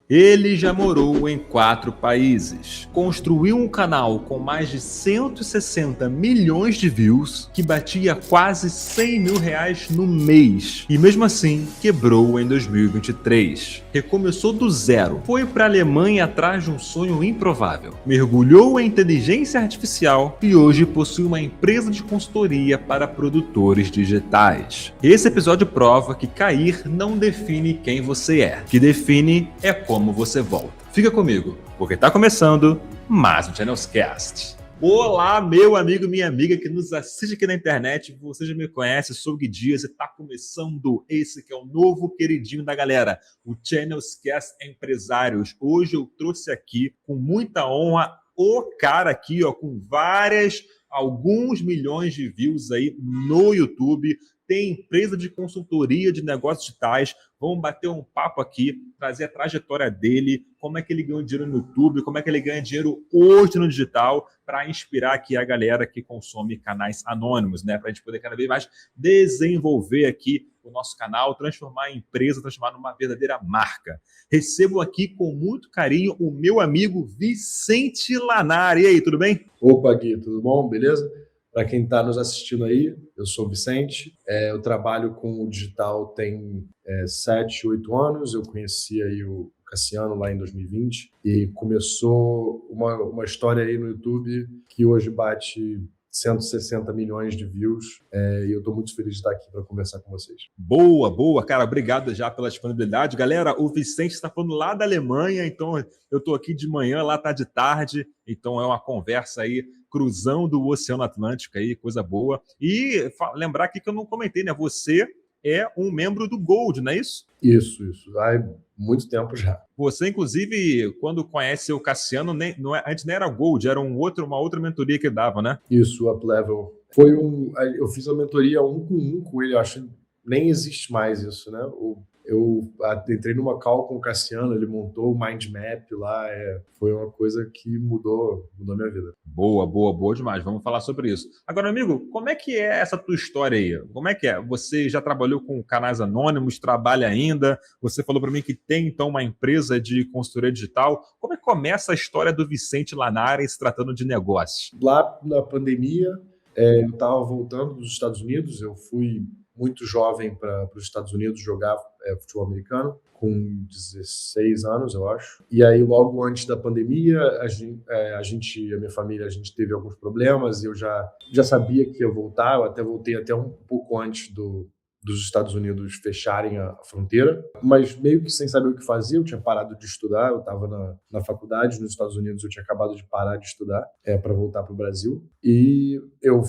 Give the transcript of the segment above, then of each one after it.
Ele já morou em 4 países, construiu um canal com mais de 160 milhões de views, que batia quase 100 mil reais no mês, e mesmo assim quebrou em 2023. Recomeçou do zero, foi para a Alemanha atrás de um sonho improvável, mergulhou em inteligência artificial e hoje possui uma empresa de consultoria para produtores digitais. Esse episódio prova que cair não define quem você é, o que define é como você volta. Fica comigo, porque está começando mais um Channelscast. Olá, meu amigo, minha amiga que nos assiste aqui na internet. Você já me conhece, sou o Gui Dias e está começando esse que é o novo queridinho da galera, o Channelscast Empresários. Hoje eu trouxe aqui, com muita honra, o cara aqui, ó, com alguns milhões de views aí no YouTube, tem empresa de consultoria de negócios digitais. Vamos bater um papo aqui, trazer a trajetória dele, como é que ele ganha dinheiro no YouTube, como é que ele ganha dinheiro hoje no digital, para inspirar aqui a galera que consome canais anônimos, né? Para a gente poder cada vez mais desenvolver aqui o nosso canal, transformar a empresa, transformar numa verdadeira marca. Recebo aqui com muito carinho o meu amigo Vicente Lanari. E aí, tudo bem? Opa, Gui, tudo bom? Beleza? Para quem está nos assistindo aí, eu sou o Vicente, eu trabalho com o digital tem 7, 8 anos, eu conheci aí o Cassiano lá em 2020 e começou uma história aí no YouTube que hoje bate 160 milhões de views e eu estou muito feliz de estar aqui para conversar com vocês. Boa, boa, cara, obrigado já pela disponibilidade. Galera, o Vicente está falando lá da Alemanha, então eu estou aqui de manhã, lá está de tarde, então é uma conversa aí cruzando o Oceano Atlântico aí, coisa boa. E lembrar aqui que eu não comentei, né? Você é um membro do Gold, não é isso? Isso. Há muito tempo já. Você, inclusive, quando conhece o Cassiano, antes nem era Gold, era uma outra mentoria que dava, né? Isso, o Uplevel. Eu fiz a mentoria 1 com ele, eu acho que nem existe mais isso, né? Eu entrei numa call com o Cassiano, ele montou o mind map lá, foi uma coisa que mudou a minha vida. Boa demais. Vamos falar sobre isso. Agora, amigo, como é que é essa tua história aí? Como é que é? Você já trabalhou com canais anônimos, trabalha ainda? Você falou para mim que tem, então, uma empresa de consultoria digital. Como é que começa a história do Vicente Lanari se tratando de negócios? Lá na pandemia, eu estava voltando dos Estados Unidos, eu fui muito jovem para os Estados Unidos jogar futebol americano, com 16 anos, eu acho. E aí, logo antes da pandemia, a minha família, a gente teve alguns problemas e eu já sabia que ia voltar. Eu até voltei até um pouco antes dos Estados Unidos fecharem a fronteira, mas meio que sem saber o que fazer. Eu tinha parado de estudar, eu estava na faculdade nos Estados Unidos, eu tinha acabado de parar de estudar para voltar para o Brasil. E eu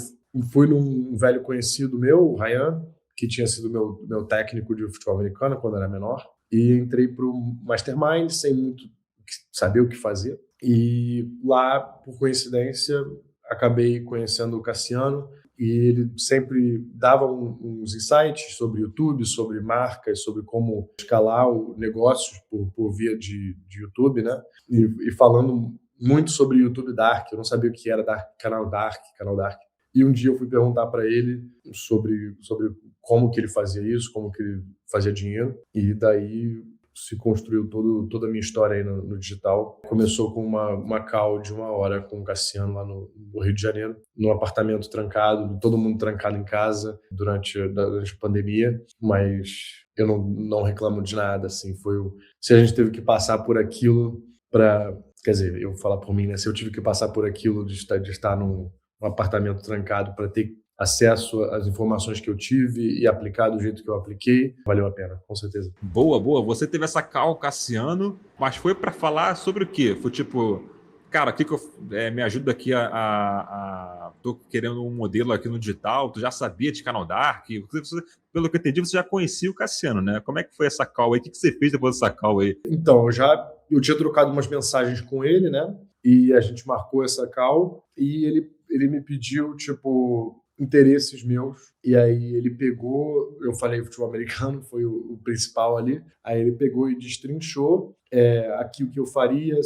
fui num velho conhecido meu, o Ryan, que tinha sido meu técnico de futebol americano quando eu era menor, e entrei para o Mastermind sem muito saber o que fazer. E lá, por coincidência, acabei conhecendo o Cassiano e ele sempre dava uns insights sobre YouTube, sobre marcas, sobre como escalar negócios por via de YouTube, né? E falando muito sobre YouTube Dark. Eu não sabia o que era canal Dark. E um dia eu fui perguntar para ele sobre como que ele fazia isso, como que ele fazia dinheiro. E daí se construiu toda a minha história aí no digital. Começou com uma call de 1 hora com o Cassiano lá no Rio de Janeiro, num apartamento trancado, todo mundo trancado em casa durante a pandemia, mas eu não reclamo de nada, assim, se a gente teve que passar por aquilo quer dizer, eu vou falar por mim, né, se eu tive que passar por aquilo de estar num apartamento trancado para ter acesso às informações que eu tive e aplicar do jeito que eu apliquei, valeu a pena, com certeza. Boa. Você teve essa call, Cassiano, mas foi para falar sobre o quê? Foi tipo, cara, aqui que eu me ajuda aqui tô querendo um modelo aqui no digital. Tu já sabia de Canal Dark? Pelo que eu entendi, você já conhecia o Cassiano, né? Como é que foi essa call aí? O que você fez depois dessa call aí? Então, eu tinha trocado umas mensagens com ele, né? E a gente marcou essa call e ele me pediu, tipo, interesses meus. E aí ele pegou, eu falei futebol americano, foi o principal ali. Aí ele pegou e destrinchou aqui o que eu faria,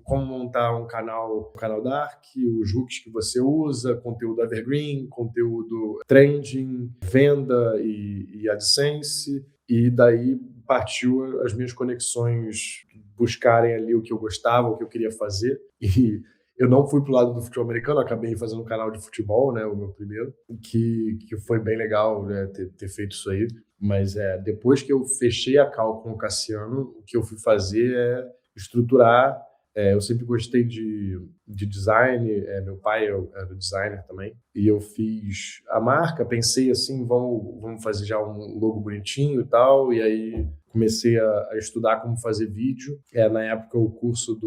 como montar um canal Dark, os hooks que você usa, conteúdo evergreen, conteúdo trending, venda e AdSense. E daí partiu as minhas conexões buscarem ali o que eu gostava, o que eu queria fazer. E eu não fui pro lado do futebol americano, acabei fazendo um canal de futebol, né, o meu primeiro, que foi bem legal, né, ter feito isso aí. Mas depois que eu fechei a Cal com o Cassiano, o que eu fui fazer é estruturar. Eu sempre gostei de design, meu pai era designer também, e eu fiz a marca, pensei assim, vamos fazer já um logo bonitinho e tal, e aí comecei a estudar como fazer vídeo. Na época, o curso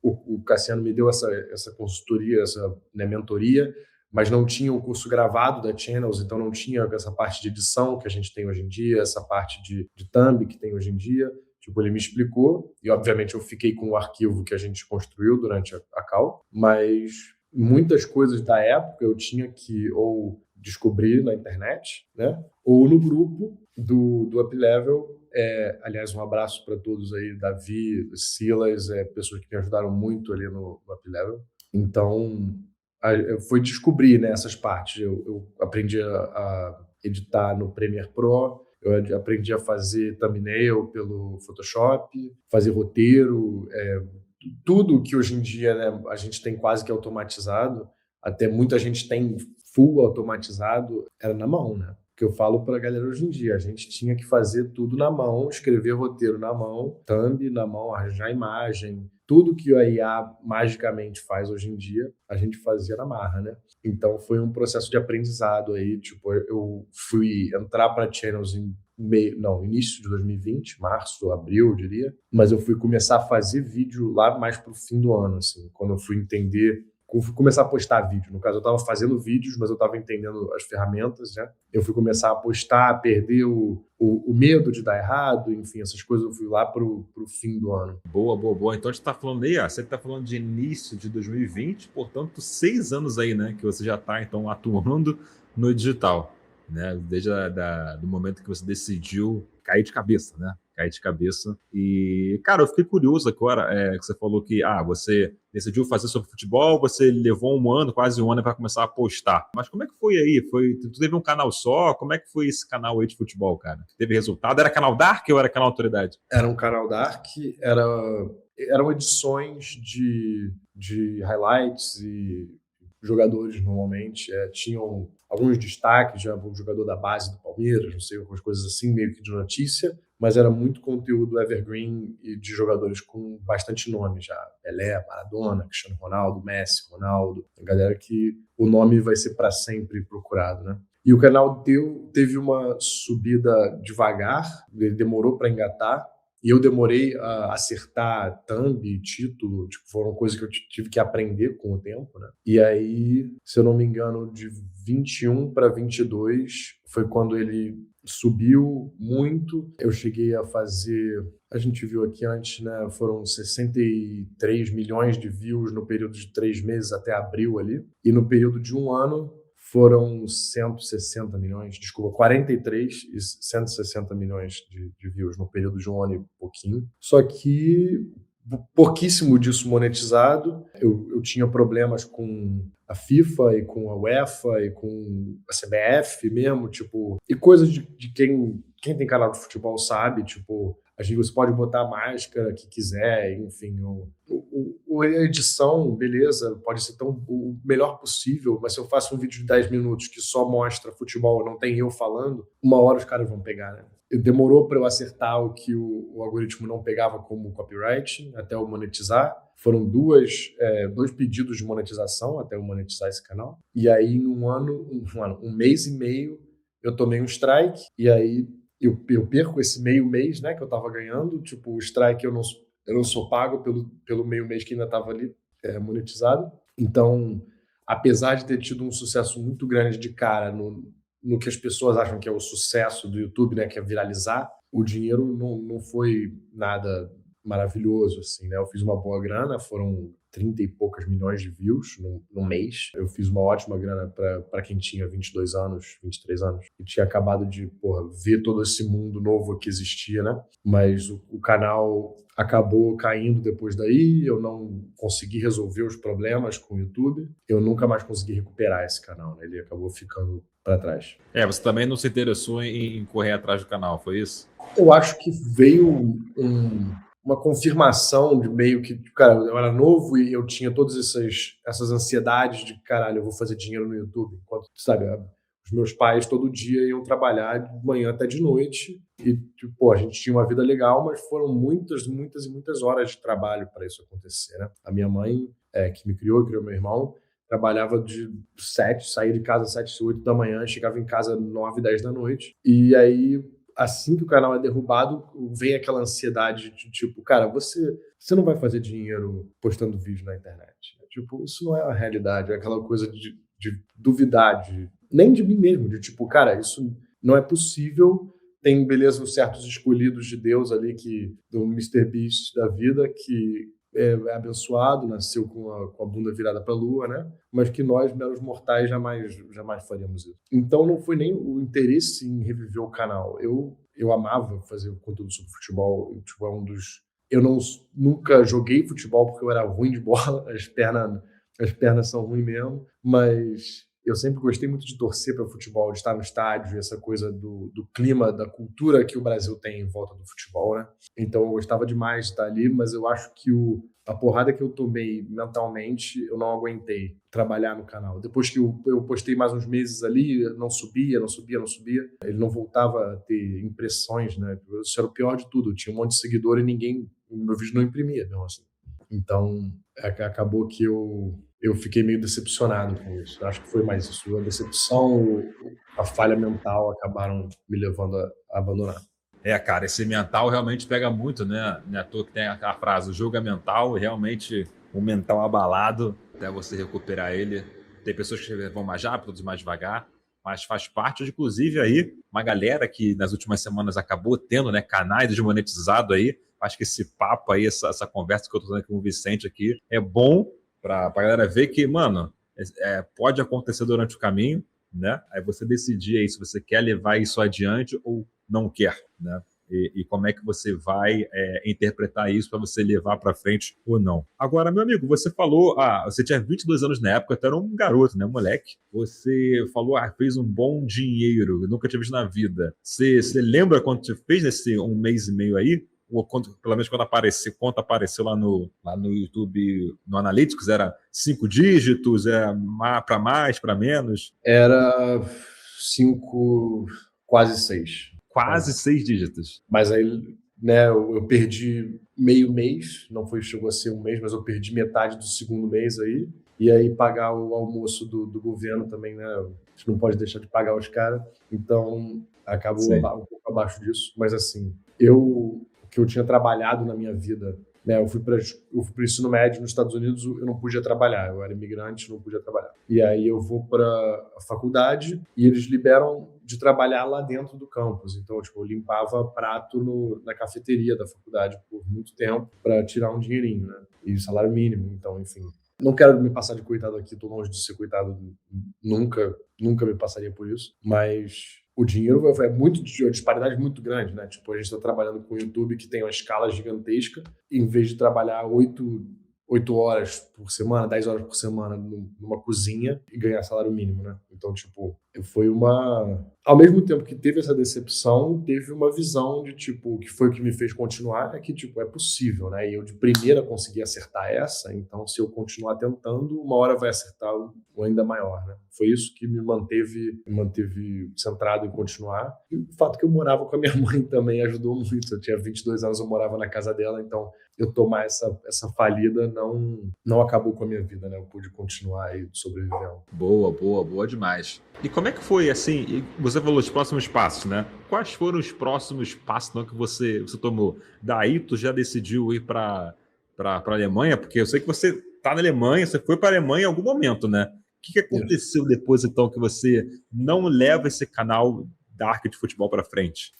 o Cassiano me deu essa consultoria, essa, né, mentoria, mas não tinha o curso gravado da Channels, então não tinha essa parte de edição que a gente tem hoje em dia, essa parte de thumb que tem hoje em dia. Tipo, ele me explicou, e obviamente eu fiquei com o arquivo que a gente construiu durante a Cal, mas muitas coisas da época eu tinha que ou descobrir na internet, né? Ou no grupo do Up Level. Aliás, um abraço para todos aí, Davi, Silas, pessoas que me ajudaram muito ali no Up Level. Então, foi descobrir, né, essas partes. Eu aprendi a editar no Premiere Pro, eu aprendi a fazer thumbnail pelo Photoshop, fazer roteiro, tudo que hoje em dia, né, a gente tem quase que automatizado, até muita gente tem full automatizado, era na mão, né? Que eu falo para a galera hoje em dia, a gente tinha que fazer tudo na mão, escrever roteiro na mão, thumb na mão, arranjar imagem, tudo que a IA magicamente faz hoje em dia, a gente fazia na marra, né? Então foi um processo de aprendizado aí, tipo, eu fui entrar para Channels início de 2020, março, abril, eu diria, mas eu fui começar a fazer vídeo lá mais pro fim do ano, assim, quando eu fui entender, fui começar a postar vídeo. No caso, eu estava fazendo vídeos, mas eu estava entendendo as ferramentas, né? Eu fui começar a postar, perder o medo de dar errado, enfim, essas coisas eu fui lá pro fim do ano. Boa, boa, boa. Então a gente tá falando aí, você tá falando de início de 2020, portanto, 6 anos aí, né? Que você já tá, então, atuando no digital, né? Desde do momento que você decidiu cair de cabeça, né? Cair de cabeça. E, cara, eu fiquei curioso agora, que você falou que você decidiu fazer sobre futebol, você levou um ano, quase um ano, para começar a postar. Mas como é que foi aí? Tu teve um canal só? Como é que foi esse canal aí de futebol, cara? Teve resultado? Era canal Dark ou era canal Autoridade? Era um canal Dark, eram edições de highlights e jogadores normalmente tinham alguns destaques, já um jogador da base do Palmeiras, não sei, algumas coisas assim, meio que de notícia, mas era muito conteúdo evergreen e de jogadores com bastante nome já. Pelé, Maradona, Cristiano Ronaldo, Messi, Ronaldo, a galera que o nome vai ser para sempre procurado, né? E o canal teve uma subida devagar, ele demorou para engatar, e eu demorei a acertar thumb, título, tipo, foram coisas que eu tive que aprender com o tempo, né? E aí, se eu não me engano, de 21 para 22 foi quando ele subiu muito. Eu cheguei a fazer, a gente viu aqui antes, né? Foram 63 milhões de views no período de 3 meses até abril ali. E no período de um ano, foram 160 milhões, desculpa, 43 e 160 milhões de views no período de um ano e pouquinho. Só que pouquíssimo disso monetizado. Eu tinha problemas com a FIFA e com a UEFA e com a CBF mesmo, tipo, e coisas de quem tem canal de futebol sabe, tipo, você pode botar a máscara que quiser, enfim, a edição, beleza, pode ser o melhor possível, mas se eu faço um vídeo de 10 minutos que só mostra futebol, não tem eu falando, uma hora os caras vão pegar, né? Demorou para eu acertar o que o algoritmo não pegava como copyright, até eu monetizar. Foram dois pedidos de monetização até eu monetizar esse canal. E aí, um mês e meio, eu tomei um strike, e aí eu perco esse meio mês, né, que eu estava ganhando. Tipo, o strike eu não sou pago pelo meio mês que ainda estava ali monetizado. Então, apesar de ter tido um sucesso muito grande de cara no que as pessoas acham que é o sucesso do YouTube, né, que é viralizar, o dinheiro não foi nada maravilhoso, assim, né? Eu fiz uma boa grana, foram 30 e poucas milhões de views no mês. Eu fiz uma ótima grana para quem tinha 22 anos, 23 anos, e tinha acabado de, ver todo esse mundo novo que existia, né? Mas o canal acabou caindo depois daí, eu não consegui resolver os problemas com o YouTube, eu nunca mais consegui recuperar esse canal, né? Ele acabou ficando para trás. Você também não se interessou em correr atrás do canal, foi isso? Eu acho que veio uma confirmação de meio que, cara, eu era novo e eu tinha todas essas ansiedades de, caralho, eu vou fazer dinheiro no YouTube. Enquanto, sabe, os meus pais todo dia iam trabalhar de manhã até de noite e, tipo, a gente tinha uma vida legal, mas foram muitas, muitas e muitas horas de trabalho para isso acontecer, né? A minha mãe, que me criou meu irmão, trabalhava de 7, saía de casa às 7, 8 da manhã, chegava em casa 9, 10 da noite. E aí, assim que o canal é derrubado, vem aquela ansiedade de tipo, cara, você não vai fazer dinheiro postando vídeo na internet. Tipo, isso não é a realidade, é aquela coisa de duvidar, nem de mim mesmo, de tipo, cara, isso não é possível. Tem, beleza, uns certos escolhidos de Deus ali, do Mister Beast da vida, que é abençoado, nasceu com a bunda virada para a lua, né? Mas que nós, meros mortais, jamais faríamos isso. Então não foi nem o interesse em reviver o canal. Eu amava fazer conteúdo sobre futebol. Tipo, eu nunca joguei futebol porque eu era ruim de bola, as pernas são ruins mesmo, mas eu sempre gostei muito de torcer para futebol, de estar no estádio, essa coisa do clima, da cultura que o Brasil tem em volta do futebol, né? Então eu gostava demais de estar ali, mas eu acho que a porrada que eu tomei mentalmente, eu não aguentei trabalhar no canal. Depois que eu postei mais uns meses ali, não subia. Ele não voltava a ter impressões, né? Isso era o pior de tudo. Eu tinha um monte de seguidor e meu vídeo não imprimia, não, assim. Então, acabou que eu fiquei meio decepcionado com isso. Acho que foi mais isso. A decepção, a falha mental acabaram me levando a abandonar. Cara, esse mental realmente pega muito, né? Não é à toa que tem a frase, o jogo é mental, e realmente o mental abalado, até você recuperar ele. Tem pessoas que vão mais rápido, outras mais devagar, mas faz parte, inclusive, aí, uma galera que nas últimas semanas acabou tendo, né, canais desmonetizados aí. Acho que esse papo aí, essa conversa que eu tô tendo com o Vicente aqui, é bom pra galera ver que, mano, pode acontecer durante o caminho, né? Aí você decidir aí se você quer levar isso adiante ou não quer, né? E como é que você vai interpretar isso para você levar para frente ou não. Agora, meu amigo, você falou, você tinha 22 anos na época, tu era um garoto, né, um moleque. Você falou, fez um bom dinheiro, nunca tinha visto na vida. Você lembra quando você fez nesse 1 mês e meio aí? Ou pelo menos quando apareceu lá no YouTube, no Analytics, era 5 dígitos, para mais, para menos? Era 5, quase 6. Quase 6 dígitos. Mas aí, né, eu perdi meio mês, chegou a ser um mês, mas eu perdi metade do segundo mês aí. E aí pagar o almoço do governo também, né? A gente não pode deixar de pagar os caras. Então, acabou um pouco abaixo disso. Mas assim, que eu tinha trabalhado na minha vida, né? Eu fui para o ensino médio nos Estados Unidos, eu não podia trabalhar. Eu era imigrante, não podia trabalhar. E aí eu vou para a faculdade e eles liberam de trabalhar lá dentro do campus. Então, tipo, eu limpava prato na cafeteria da faculdade por muito tempo para tirar um dinheirinho, né? E salário mínimo. Então, enfim, não quero me passar de coitado aqui, tô longe de ser coitado, nunca me passaria por isso, mas o dinheiro é a disparidade muito grande, né? Tipo, a gente está trabalhando com o YouTube que tem uma escala gigantesca, em vez de trabalhar 8 horas por semana, 10 horas por semana numa cozinha e ganhar salário mínimo, né? Então, tipo, foi ao mesmo tempo que teve essa decepção, teve uma visão de, tipo, que foi o que me fez continuar, é que, tipo, é possível, né? E eu de primeira consegui acertar essa, então se eu continuar tentando, uma hora vai acertar o ainda maior, né? Foi isso que me manteve centrado em continuar. E o fato que eu morava com a minha mãe também ajudou muito. Eu tinha 22 anos, eu morava na casa dela, então eu tomar essa falida não acabou com a minha vida, né? Eu pude continuar aí sobrevivendo. Boa demais. E como é que foi, assim, você falou os próximos passos, né? Quais foram os próximos passos que você tomou? Daí tu já decidiu ir para Alemanha? Porque eu sei que você tá na Alemanha, você foi para a Alemanha em algum momento, né? O que aconteceu depois, então, que você não leva esse canal Dark de futebol para frente?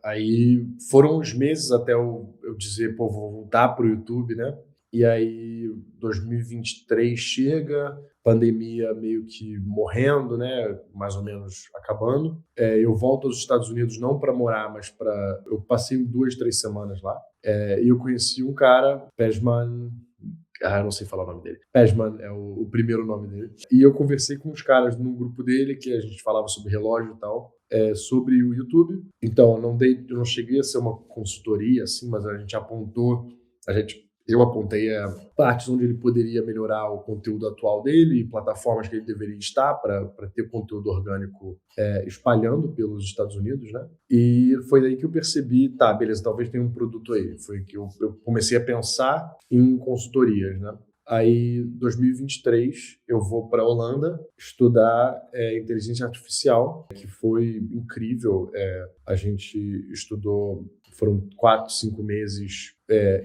Aí foram uns meses até eu dizer, pô, vou voltar pro YouTube, né? E aí 2023 chega, pandemia meio que morrendo, né? Mais ou menos acabando. Eu volto aos Estados Unidos não para morar, mas eu passei 2, 3 semanas lá. E eu conheci um cara, Pejman, eu não sei falar o nome dele. Pejman é o primeiro nome dele. E eu conversei com os caras num grupo dele, que a gente falava sobre relógio e tal, sobre o YouTube. Então, eu não cheguei a ser uma consultoria, assim, mas eu apontei partes onde ele poderia melhorar o conteúdo atual dele, plataformas que ele deveria estar para ter conteúdo orgânico espalhando pelos Estados Unidos, né? E foi daí que eu percebi, tá, beleza, talvez tenha um produto aí. Foi que eu comecei a pensar em consultorias, né? Aí, em 2023, eu vou para a Holanda estudar inteligência artificial, que foi incrível. A gente estudou, foram 4, 5 meses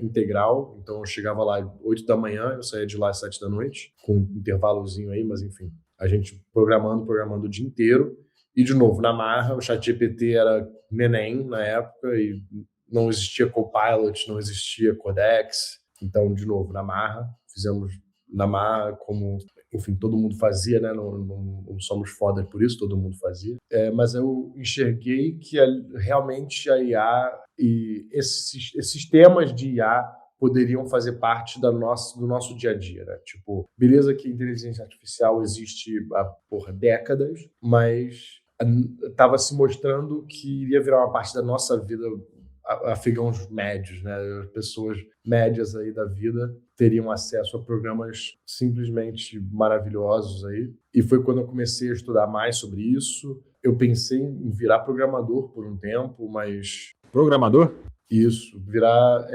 integral. Então, eu chegava lá às 8 da manhã, eu saía de lá às 7 da noite, com um intervalozinho aí, mas enfim. A gente programando o dia inteiro. E, de novo, na marra, o ChatGPT era neném na época e não existia Copilot, não existia Codex. Então, de novo, na marra, fizemos na marra como, enfim, todo mundo fazia, né? Não somos foda por isso, todo mundo fazia. Mas eu enxerguei que realmente a IA e esses temas de IA poderiam fazer parte do nosso dia a dia, né? Tipo, beleza que a inteligência artificial existe há, décadas, mas estava se mostrando que iria virar uma parte da nossa vida, afegãos médios, né? As pessoas médias aí da vida teriam acesso a programas simplesmente maravilhosos aí. E foi quando eu comecei a estudar mais sobre isso. Eu pensei em virar programador por um tempo, mas... Programador? Isso, virar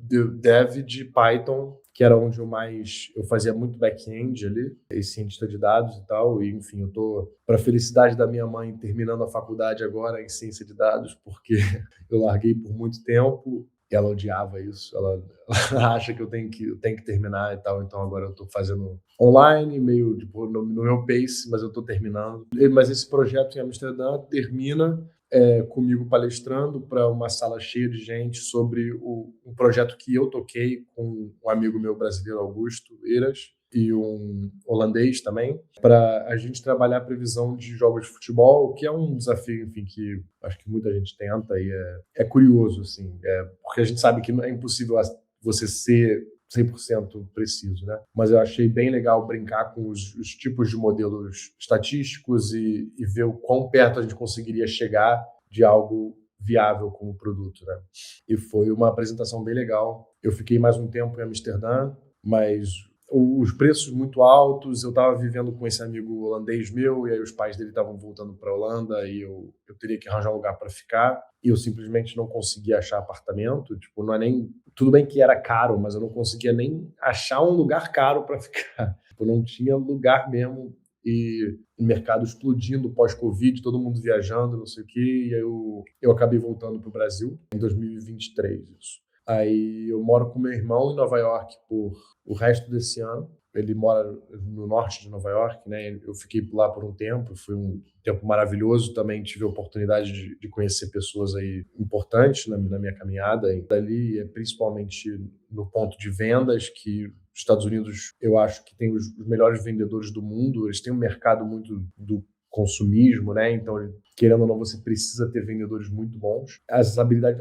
dev de Python, que era onde eu fazia muito back-end ali, e cientista de dados e tal, e enfim, eu tô, para felicidade da minha mãe, terminando a faculdade agora em ciência de dados, porque eu larguei por muito tempo, e ela odiava isso, ela acha que eu tenho que terminar e tal, então agora eu tô fazendo online, meio tipo, no meu pace, mas eu tô terminando. Mas esse projeto em Amsterdã termina comigo palestrando para uma sala cheia de gente sobre um projeto que eu toquei com um amigo meu brasileiro, Augusto Eiras, e um holandês também, para a gente trabalhar a previsão de jogos de futebol, que é um desafio, enfim, que acho que muita gente tenta e é curioso, assim, porque a gente sabe que é impossível você ser 100% preciso, né? Mas eu achei bem legal brincar com os tipos de modelos estatísticos e ver o quão perto a gente conseguiria chegar de algo viável como produto, né? E foi uma apresentação bem legal. Eu fiquei mais um tempo em Amsterdã, mas os preços muito altos, eu estava vivendo com esse amigo holandês meu, e aí os pais dele estavam voltando para a Holanda, e eu teria que arranjar um lugar para ficar, e eu simplesmente não conseguia achar apartamento, tipo, não é nem... Tudo bem que era caro, mas eu não conseguia nem achar um lugar caro para ficar. Tipo, não tinha lugar mesmo, e o mercado explodindo pós-Covid, todo mundo viajando, não sei o quê, e eu acabei voltando para o Brasil em 2023, isso. Aí eu moro com meu irmão em Nova York por o resto desse ano. Ele mora no norte de Nova York, né? Eu fiquei lá por um tempo, foi um tempo maravilhoso. Também tive a oportunidade de conhecer pessoas aí importantes na minha caminhada. E dali, principalmente no ponto de vendas, que os Estados Unidos, eu acho que tem os melhores vendedores do mundo. Eles têm um mercado muito do consumismo, né? Então, querendo ou não, você precisa ter vendedores muito bons. A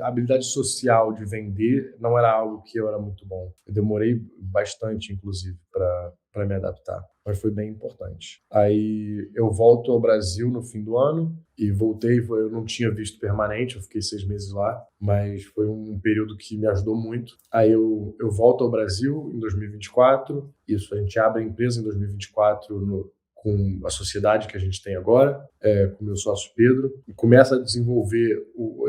habilidade social de vender não era algo que eu era muito bom. Eu demorei bastante, inclusive, para me adaptar, mas foi bem importante. Aí eu volto ao Brasil no fim do ano e voltei. Eu não tinha visto permanente, eu fiquei 6 meses lá, mas foi um período que me ajudou muito. Aí eu volto ao Brasil em 2024. Isso, a gente abre a empresa em 2024 com a sociedade que a gente tem agora, com o meu sócio Pedro, e começa a desenvolver o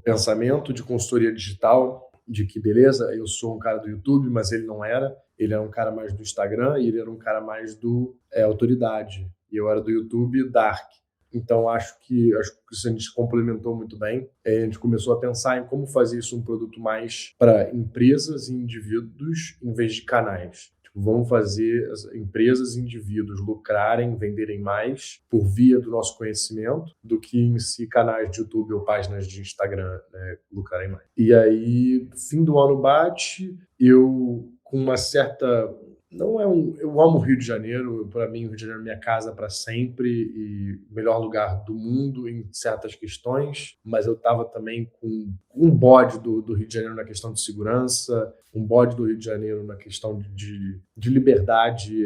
pensamento de consultoria digital, de que, beleza, eu sou um cara do YouTube, mas ele não era. Ele era um cara mais do Instagram e ele era um cara mais do autoridade. E eu era do YouTube Dark. Então, acho que isso a gente se complementou muito bem. A gente começou a pensar em como fazer isso um produto mais para empresas e indivíduos em vez de canais. Vamos fazer as empresas e indivíduos lucrarem, venderem mais por via do nosso conhecimento do que em si canais de YouTube ou páginas de Instagram, né, lucrarem mais. E aí, fim do ano bate, eu com uma certa Não é um. Eu amo o Rio de Janeiro. Para mim, o Rio de Janeiro é minha casa para sempre e o melhor lugar do mundo em certas questões. Mas eu estava também com um bode do Rio de Janeiro na questão de segurança, um bode do Rio de Janeiro na questão de liberdade.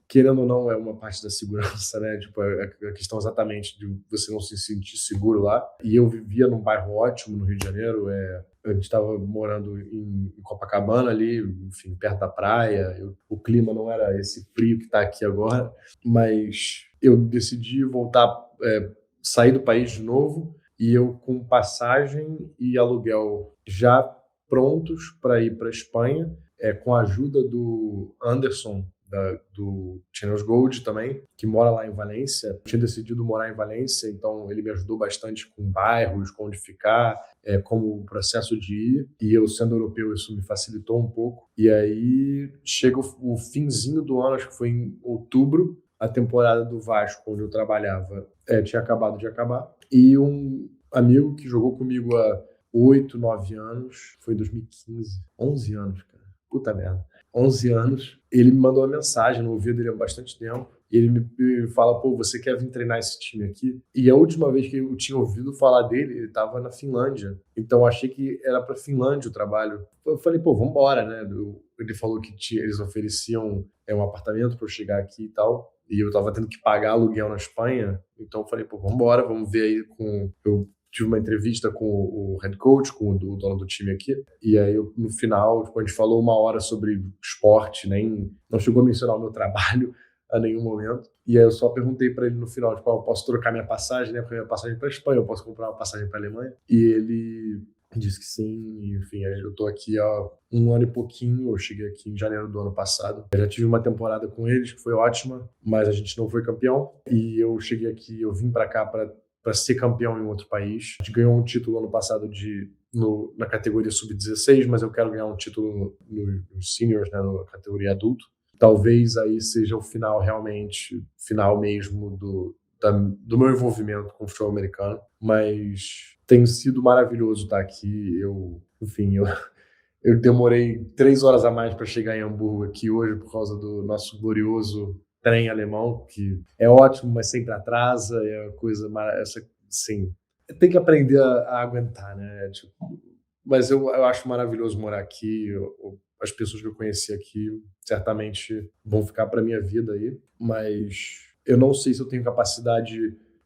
Querendo ou não, é uma parte da segurança, né? Tipo, a questão exatamente de você não se sentir seguro lá. E eu vivia num bairro ótimo no Rio de Janeiro. A gente estava morando em Copacabana ali, enfim, perto da praia. O clima não era esse frio que está aqui agora, mas eu decidi voltar, sair do país de novo, e eu com passagem e aluguel já prontos para ir para a Espanha, com a ajuda do Anderson, do Channels Gold também, que mora lá em Valência. Eu tinha decidido morar em Valência, então ele me ajudou bastante com bairros, com onde ficar, como o processo de ir. E eu, sendo europeu, isso me facilitou um pouco. E aí chega o finzinho do ano, acho que foi em outubro, a temporada do Vasco, onde eu trabalhava, tinha acabado de acabar. E um amigo que jogou comigo há 8, 9 anos, foi em 2015, 11 anos, cara. Puta merda. 11 anos, ele me mandou uma mensagem, não ouvia dele há bastante tempo, e ele me fala, pô, você quer vir treinar esse time aqui? E a última vez que eu tinha ouvido falar dele, ele estava na Finlândia, então eu achei que era para Finlândia o trabalho. Eu falei, pô, vambora, né? Ele falou que eles ofereciam um apartamento para eu chegar aqui e tal, e eu estava tendo que pagar aluguel na Espanha, então eu falei, pô, vambora, vamos ver aí eu tive uma entrevista com o head coach, com o dono do time aqui, e aí no final, tipo, a gente falou 1 hora sobre esporte, não chegou a mencionar o meu trabalho a nenhum momento, e aí eu só perguntei para ele no final, tipo, eu posso trocar minha passagem, né, porque minha passagem para Espanha, eu posso comprar uma passagem para Alemanha, e ele disse que sim, e, enfim, eu tô aqui há 1 ano e pouquinho, eu cheguei aqui em janeiro do ano passado, eu já tive uma temporada com eles, que foi ótima, mas a gente não foi campeão, e eu cheguei aqui, eu vim para cá para ser campeão em outro país. A gente ganhou um título ano passado na categoria sub-16, mas eu quero ganhar um título nos seniors, né, na categoria adulto. Talvez aí seja o final realmente, final mesmo do meu envolvimento com o futebol americano, mas tem sido maravilhoso estar aqui. Enfim, eu demorei 3 horas a mais para chegar em Hamburgo aqui hoje por causa do nosso glorioso trem alemão, que é ótimo, mas sempre atrasa, é uma coisa, assim, tem que aprender a aguentar, né? Tipo, mas eu acho maravilhoso morar aqui, as pessoas que eu conheci aqui certamente vão ficar para minha vida aí, mas eu não sei se eu tenho capacidade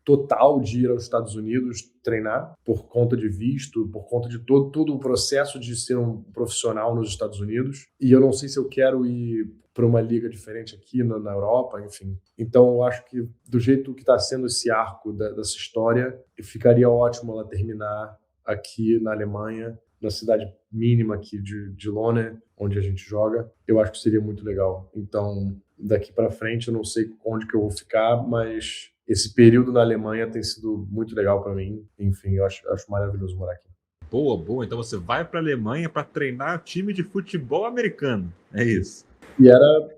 total de ir aos Estados Unidos treinar por conta de visto, por conta de todo o processo de ser um profissional nos Estados Unidos, e eu não sei se eu quero ir para uma liga diferente aqui na Europa, enfim. Então eu acho que do jeito que está sendo esse arco dessa história, ficaria ótimo ela terminar aqui na Alemanha, na cidade mínima aqui de Lohne, onde a gente joga. Eu acho que seria muito legal. Então daqui para frente eu não sei onde que eu vou ficar, mas esse período na Alemanha tem sido muito legal para mim. Enfim, eu acho maravilhoso morar aqui. Boa, boa. Então você vai para a Alemanha para treinar time de futebol americano. É isso. E era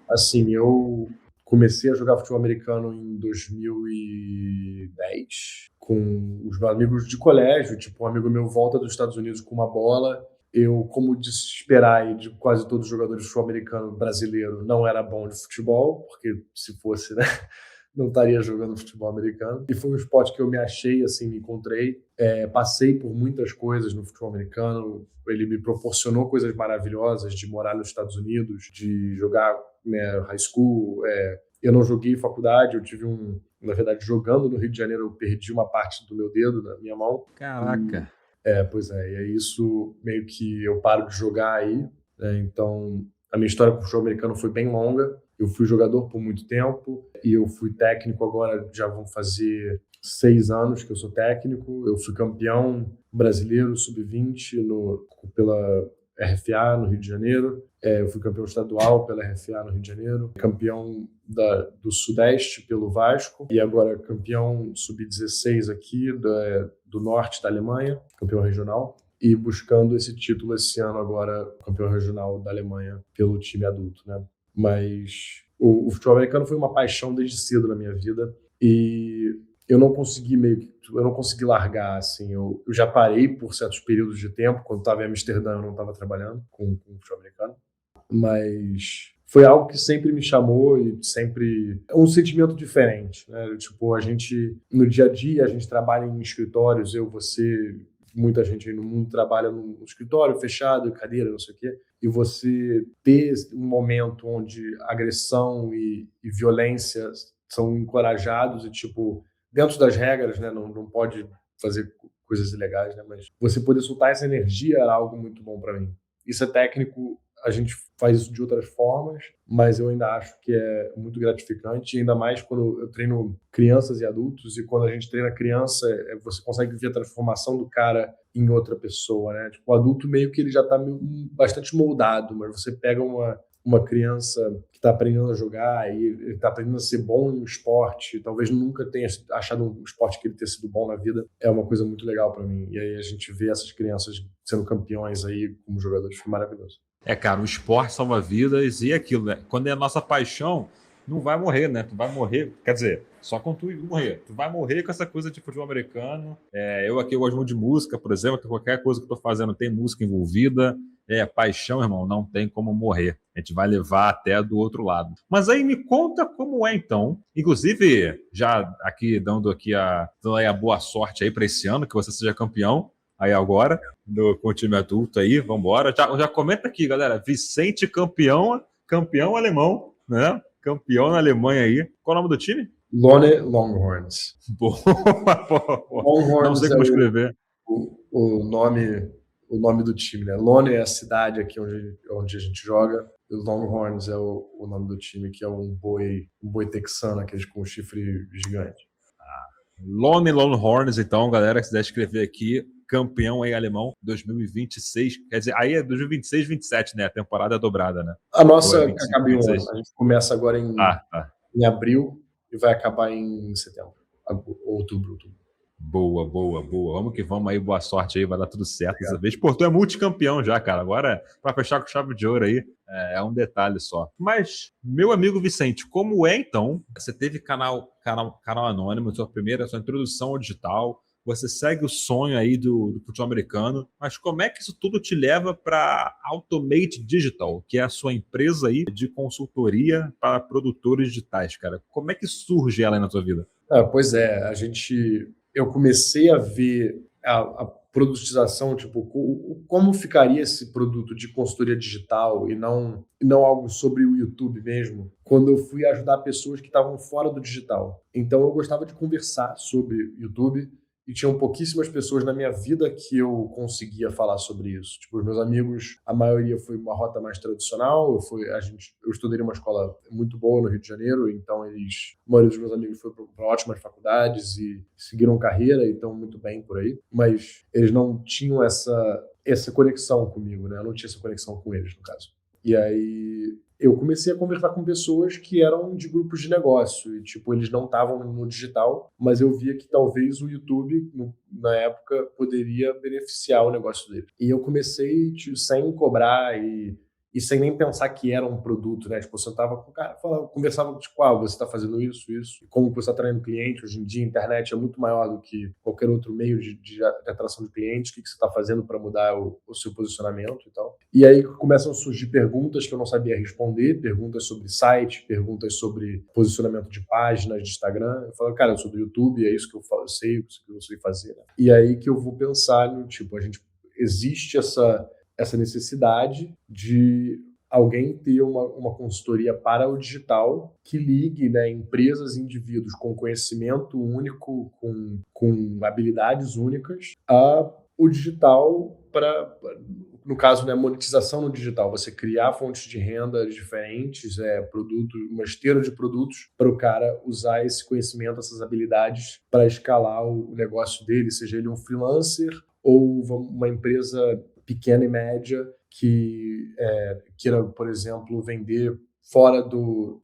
assim, eu comecei a jogar futebol americano em 2010 com os meus amigos de colégio. Tipo, um amigo meu volta dos Estados Unidos com uma bola. Eu, como de se esperar, e de quase todos os jogadores de futebol americano brasileiro, não era bom de futebol, porque se fosse, né, não estaria jogando futebol americano. E foi um esporte que eu me achei, assim, me encontrei. Passei por muitas coisas no futebol americano. Ele me proporcionou coisas maravilhosas, de morar nos Estados Unidos, de jogar, né, high school. Eu não joguei faculdade, eu tive na verdade, jogando no Rio de Janeiro, eu perdi uma parte do meu dedo na minha mão. Caraca. Pois é, e aí isso meio que eu paro de jogar aí, né? Então a minha história com o futebol americano foi bem longa. Eu fui jogador por muito tempo e eu fui técnico agora, já vão fazer 6 anos que eu sou técnico. Eu fui campeão brasileiro sub-20 pela RFA no Rio de Janeiro. Eu fui campeão estadual pela RFA no Rio de Janeiro, campeão do Sudeste pelo Vasco e agora campeão sub-16 aqui do Norte da Alemanha, campeão regional, e buscando esse título esse ano agora, campeão regional da Alemanha pelo time adulto, né? Mas o futebol americano foi uma paixão desde cedo na minha vida e eu não consegui largar, assim. Eu já parei por certos períodos de tempo. Quando estava em Amsterdã, eu não estava trabalhando com o futebol americano, mas foi algo que sempre me chamou e sempre é um sentimento diferente, né? Tipo, a gente, no dia a dia, a gente trabalha em escritórios, eu, você, muita gente aí no mundo trabalha num escritório fechado, cadeira, não sei o quê, e você ter um momento onde agressão e violência são encorajados e, tipo, dentro das regras, né? Não pode fazer coisas ilegais, né? Mas você poder soltar essa energia era algo muito bom para mim. Isso é técnico, a gente faz isso de outras formas, mas eu ainda acho que é muito gratificante, ainda mais quando eu treino crianças e adultos, e quando a gente treina criança, você consegue ver a transformação do cara em outra pessoa, né? Tipo, o adulto meio que ele já tá bastante moldado, mas você pega uma criança que está aprendendo a jogar e ele está aprendendo a ser bom em um esporte, talvez nunca tenha achado um esporte que ele tenha sido bom na vida, é uma coisa muito legal para mim. E aí a gente vê essas crianças sendo campeões aí como jogadores, foi maravilhoso. Cara, o esporte salva vidas e aquilo, né? Quando é a nossa paixão, não vai morrer, né? Tu vai morrer, quer dizer, só quando tu morrer. Tu vai morrer com essa coisa de futebol americano. Eu aqui eu gosto muito de música, por exemplo, que qualquer coisa que eu tô fazendo tem música envolvida. Paixão, irmão, não tem como morrer. A gente vai levar até do outro lado. Mas aí me conta como é, então. Inclusive, já aqui dando aí a boa sorte aí para esse ano, que você seja campeão. Aí agora, com o time adulto aí, vambora. Já comenta aqui, galera. Vicente campeão alemão, né? Campeão na Alemanha aí. Qual é o nome do time? Lone Longhorns. Boa. Longhorns não sei como escrever. O nome do time, né? Lone é a cidade aqui onde a gente joga. E Longhorns é o nome do time, que é um boi texano, aquele com um chifre gigante. Lone Longhorns, então, galera, que se der escrever aqui, campeão aí alemão 2026, quer dizer, aí é 2026, 27, né? A temporada é dobrada, né? A nossa acaba em um ano. A gente começa agora em abril e vai acabar em setembro, outubro. Boa. Vamos que vamos aí, boa sorte aí, vai dar tudo certo dessa vez. Pô, tu é multicampeão já, cara. Agora, pra fechar com chave de ouro aí, é um detalhe só. Mas, meu amigo Vicente, como é então? Você teve canal anônimo, sua introdução ao digital, você segue o sonho aí do futebol americano, mas como é que isso tudo te leva para Automate Digital, que é a sua empresa aí de consultoria para produtores digitais, cara? Como é que surge ela aí na tua vida? Pois é, eu comecei a ver a produtização, tipo, como ficaria esse produto de consultoria digital e não algo sobre o YouTube mesmo, quando eu fui ajudar pessoas que estavam fora do digital. Então eu gostava de conversar sobre YouTube e tinham pouquíssimas pessoas na minha vida que eu conseguia falar sobre isso. Tipo, os meus amigos, a maioria foi uma rota mais tradicional. Eu estudei em uma escola muito boa no Rio de Janeiro, então a maioria dos meus amigos foi para ótimas faculdades e seguiram carreira e estão muito bem por aí. Mas eles não tinham essa conexão comigo, né? Eu não tinha essa conexão com eles, no caso. E aí eu comecei a conversar com pessoas que eram de grupos de negócio e, tipo, eles não estavam no digital, mas eu via que talvez o YouTube, na época, poderia beneficiar o negócio dele. E eu comecei, tipo, sem cobrar e sem nem pensar que era um produto, né? Tipo, eu sentava com o cara, conversava, tipo, você está fazendo isso, como você está atraindo cliente. Hoje em dia a internet é muito maior do que qualquer outro meio de atração de clientes. O que você está fazendo para mudar o seu posicionamento e tal. E aí começam a surgir perguntas que eu não sabia responder, perguntas sobre site, perguntas sobre posicionamento de páginas de Instagram. Eu falo, cara, eu sou do YouTube, é isso que eu sei, isso que eu sei fazer. Né? E aí que eu vou pensar no, tipo, existe essa necessidade de alguém ter uma consultoria para o digital que ligue, né, empresas e indivíduos com conhecimento único, com habilidades únicas, o digital no caso, né, monetização no digital, você criar fontes de renda diferentes, uma esteira de produtos para o cara usar esse conhecimento, essas habilidades para escalar o negócio dele, seja ele um freelancer ou uma empresa pequena e média que queira, por exemplo, vender fora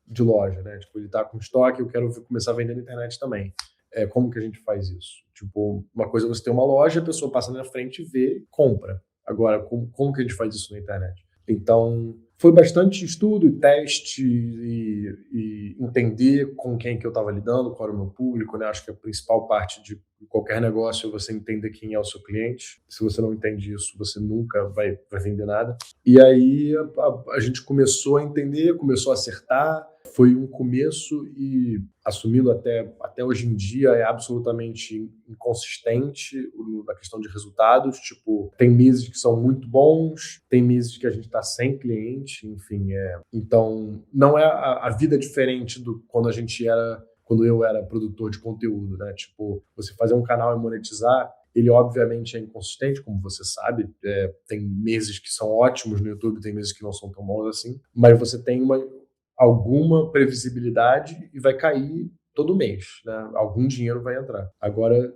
de loja, né? Tipo, ele está com estoque, eu quero começar a vender na internet também. Como que a gente faz isso? Tipo, uma coisa é você ter uma loja, a pessoa passa na frente e vê e compra. Agora, como que a gente faz isso na internet? Então, Foi bastante estudo e teste e entender com quem que eu estava lidando, qual era o meu público, né? Acho que a principal parte de qualquer negócio é você entender quem é o seu cliente. Se você não entende isso, você nunca vai vender nada. E aí a gente começou a entender, começou a acertar. Foi um começo e, assumindo até hoje em dia, é absolutamente inconsistente na questão de resultados. Tipo, tem meses que são muito bons, tem meses que a gente está sem cliente, enfim. Então, não é a vida diferente do quando eu era produtor de conteúdo, né? Tipo, você fazer um canal e monetizar, ele obviamente é inconsistente, como você sabe. Tem meses que são ótimos no YouTube, tem meses que não são tão bons assim, mas você tem alguma previsibilidade e vai cair todo mês, né? Algum dinheiro vai entrar. Agora,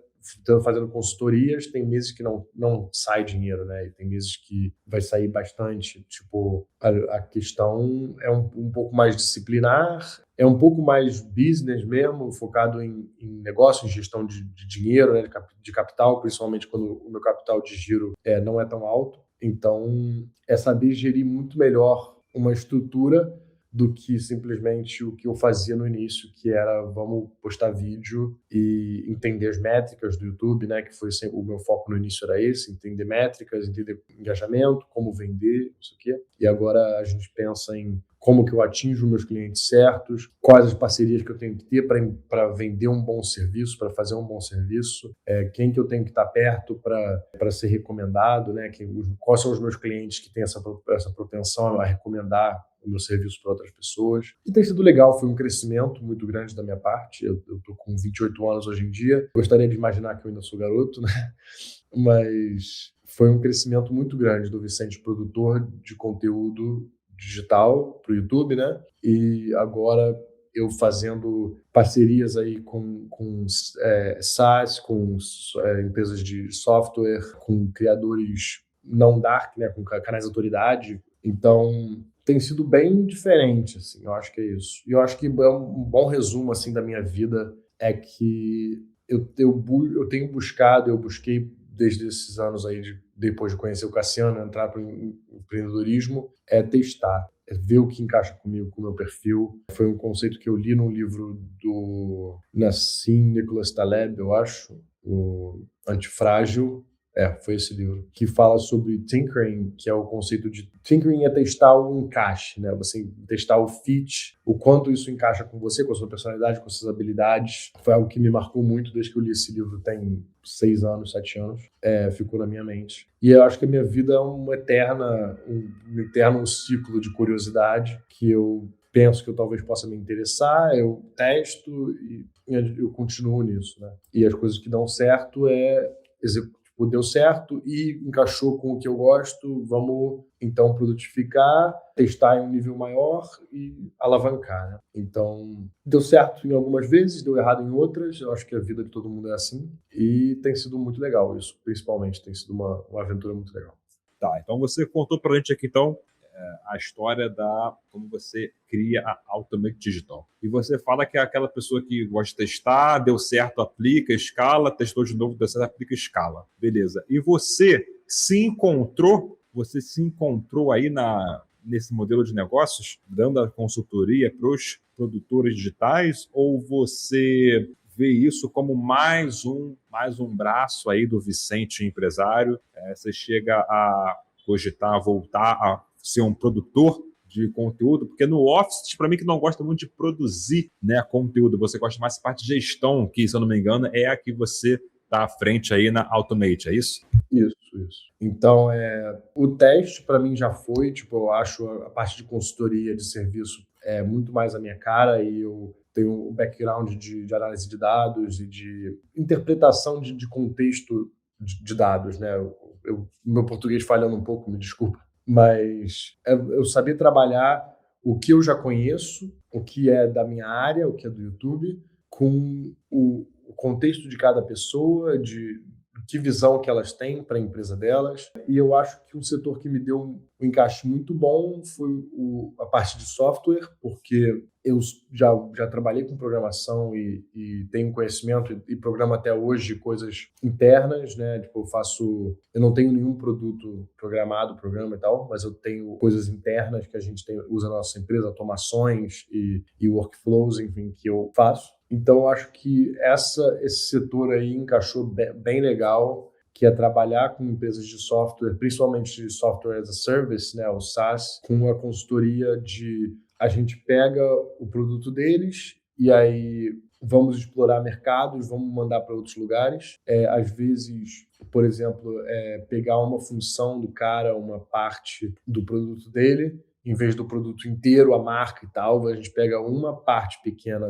fazendo consultorias, tem meses que não sai dinheiro, né? E tem meses que vai sair bastante. Tipo, a questão é um pouco mais disciplinar, é um pouco mais business mesmo, focado em negócio, em gestão de dinheiro, né? De capital, principalmente quando o meu capital de giro não é tão alto. Então, é saber gerir muito melhor uma estrutura do que simplesmente o que eu fazia no início, que era vamos postar vídeo e entender as métricas do YouTube, né? Que foi sempre, o meu foco no início era esse, entender métricas, entender engajamento, como vender, isso aqui. E agora a gente pensa em como que eu atinjo meus clientes certos, quais as parcerias que eu tenho que ter para vender um bom serviço, para fazer um bom serviço, quem que eu tenho que estar perto para ser recomendado, né? Quais são os meus clientes que têm essa propensão a recomendar o meu serviço para outras pessoas. E tem sido legal, foi um crescimento muito grande da minha parte. Eu estou com 28 anos hoje em dia. Gostaria de imaginar que eu ainda sou garoto, né? Mas foi um crescimento muito grande do Vicente, produtor de conteúdo digital para o YouTube, né? E agora eu fazendo parcerias aí com SaaS, com empresas de software, com criadores não dark, né? Com canais de autoridade. Então, tem sido bem diferente, assim, eu acho que é isso. E eu acho que um bom resumo, assim, da minha vida é que eu busquei desde esses anos aí, depois de conhecer o Cassiano, entrar para o empreendedorismo, testar, ver o que encaixa comigo, com o meu perfil. Foi um conceito que eu li num livro do Nassim Nicholas Taleb, eu acho, o Antifrágil. Foi esse livro, que fala sobre tinkering, que é o conceito de... Tinkering é testar o encaixe, né? Você testar o fit, o quanto isso encaixa com você, com a sua personalidade, com as suas habilidades. Foi algo que me marcou muito desde que eu li esse livro, tem 6 anos, 7 anos. Ficou na minha mente. E eu acho que a minha vida é um eterno ciclo de curiosidade, que eu penso que eu talvez possa me interessar, eu testo e eu continuo nisso, né? E as coisas que dão certo deu certo e encaixou com o que eu gosto, vamos então produtificar, testar em um nível maior e alavancar, né? Então, deu certo em algumas vezes, deu errado em outras. Eu acho que a vida de todo mundo é assim e tem sido muito legal isso, principalmente tem sido uma aventura muito legal. Tá, então você contou pra gente aqui, então, a história da como você cria a Automate Digital. E você fala que é aquela pessoa que gosta de testar, deu certo, aplica, escala, testou de novo, deu certo, aplica, escala. Beleza. E você se encontrou aí nesse modelo de negócios, dando a consultoria para os produtores digitais, ou você vê isso como mais um braço aí do Vicente empresário? Você chega a cogitar voltar a ser um produtor de conteúdo, porque no Office, para mim, que não gosta muito de produzir, né, conteúdo, você gosta mais da parte de gestão, que, se eu não me engano, é a que você está à frente aí na Automate, é isso? Isso. Então, o teste para mim já foi, tipo, eu acho a parte de consultoria de serviço muito mais a minha cara, e eu tenho um background de análise de dados e de interpretação de contexto de dados, né? Meu português falhando um pouco, me desculpa, mas eu saber trabalhar o que eu já conheço, o que é da minha área, o que é do YouTube, com o contexto de cada pessoa, de que visão que elas têm para a empresa delas. E eu acho que um setor que me deu um encaixe muito bom foi a parte de software, porque eu já trabalhei com programação e tenho conhecimento e programo até hoje coisas internas, né? Tipo, eu não tenho nenhum produto programado, programa e tal, mas eu tenho coisas internas que a gente usa na nossa empresa, automações e workflows, enfim, que eu faço. Então, eu acho que esse setor aí encaixou bem legal, que é trabalhar com empresas de software, principalmente de software as a service, né, o SaaS, com a consultoria a gente pega o produto deles e aí vamos explorar mercados, vamos mandar para outros lugares. Às vezes, por exemplo, pegar uma função do cara, uma parte do produto dele, em vez do produto inteiro, a marca e tal, a gente pega uma parte pequena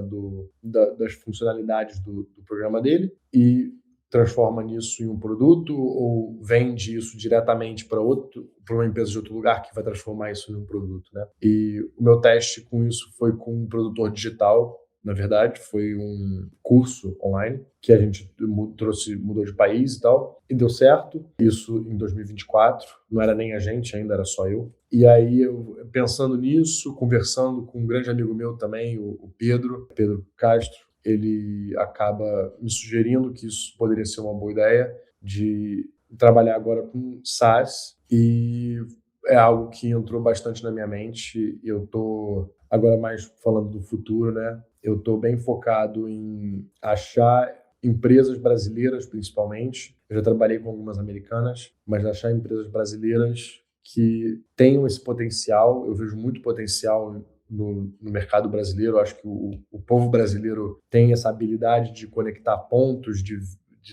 das funcionalidades do programa dele e transforma nisso em um produto ou vende isso diretamente para uma empresa de outro lugar que vai transformar isso em um produto, né? E o meu teste com isso foi com um produtor digital. Na verdade, foi um curso online que a gente mudou de país e tal, e deu certo. Isso em 2024, não era nem a gente ainda, era só eu. E aí, pensando nisso, conversando com um grande amigo meu também, o Pedro Castro, ele acaba me sugerindo que isso poderia ser uma boa ideia de trabalhar agora com SaaS, e é algo que entrou bastante na minha mente. Eu estou agora mais falando do futuro, né? Eu estou bem focado em achar empresas brasileiras, principalmente. Eu já trabalhei com algumas americanas, mas achar empresas brasileiras que tenham esse potencial. Eu vejo muito potencial no mercado brasileiro. Eu acho que o povo brasileiro tem essa habilidade de conectar pontos, de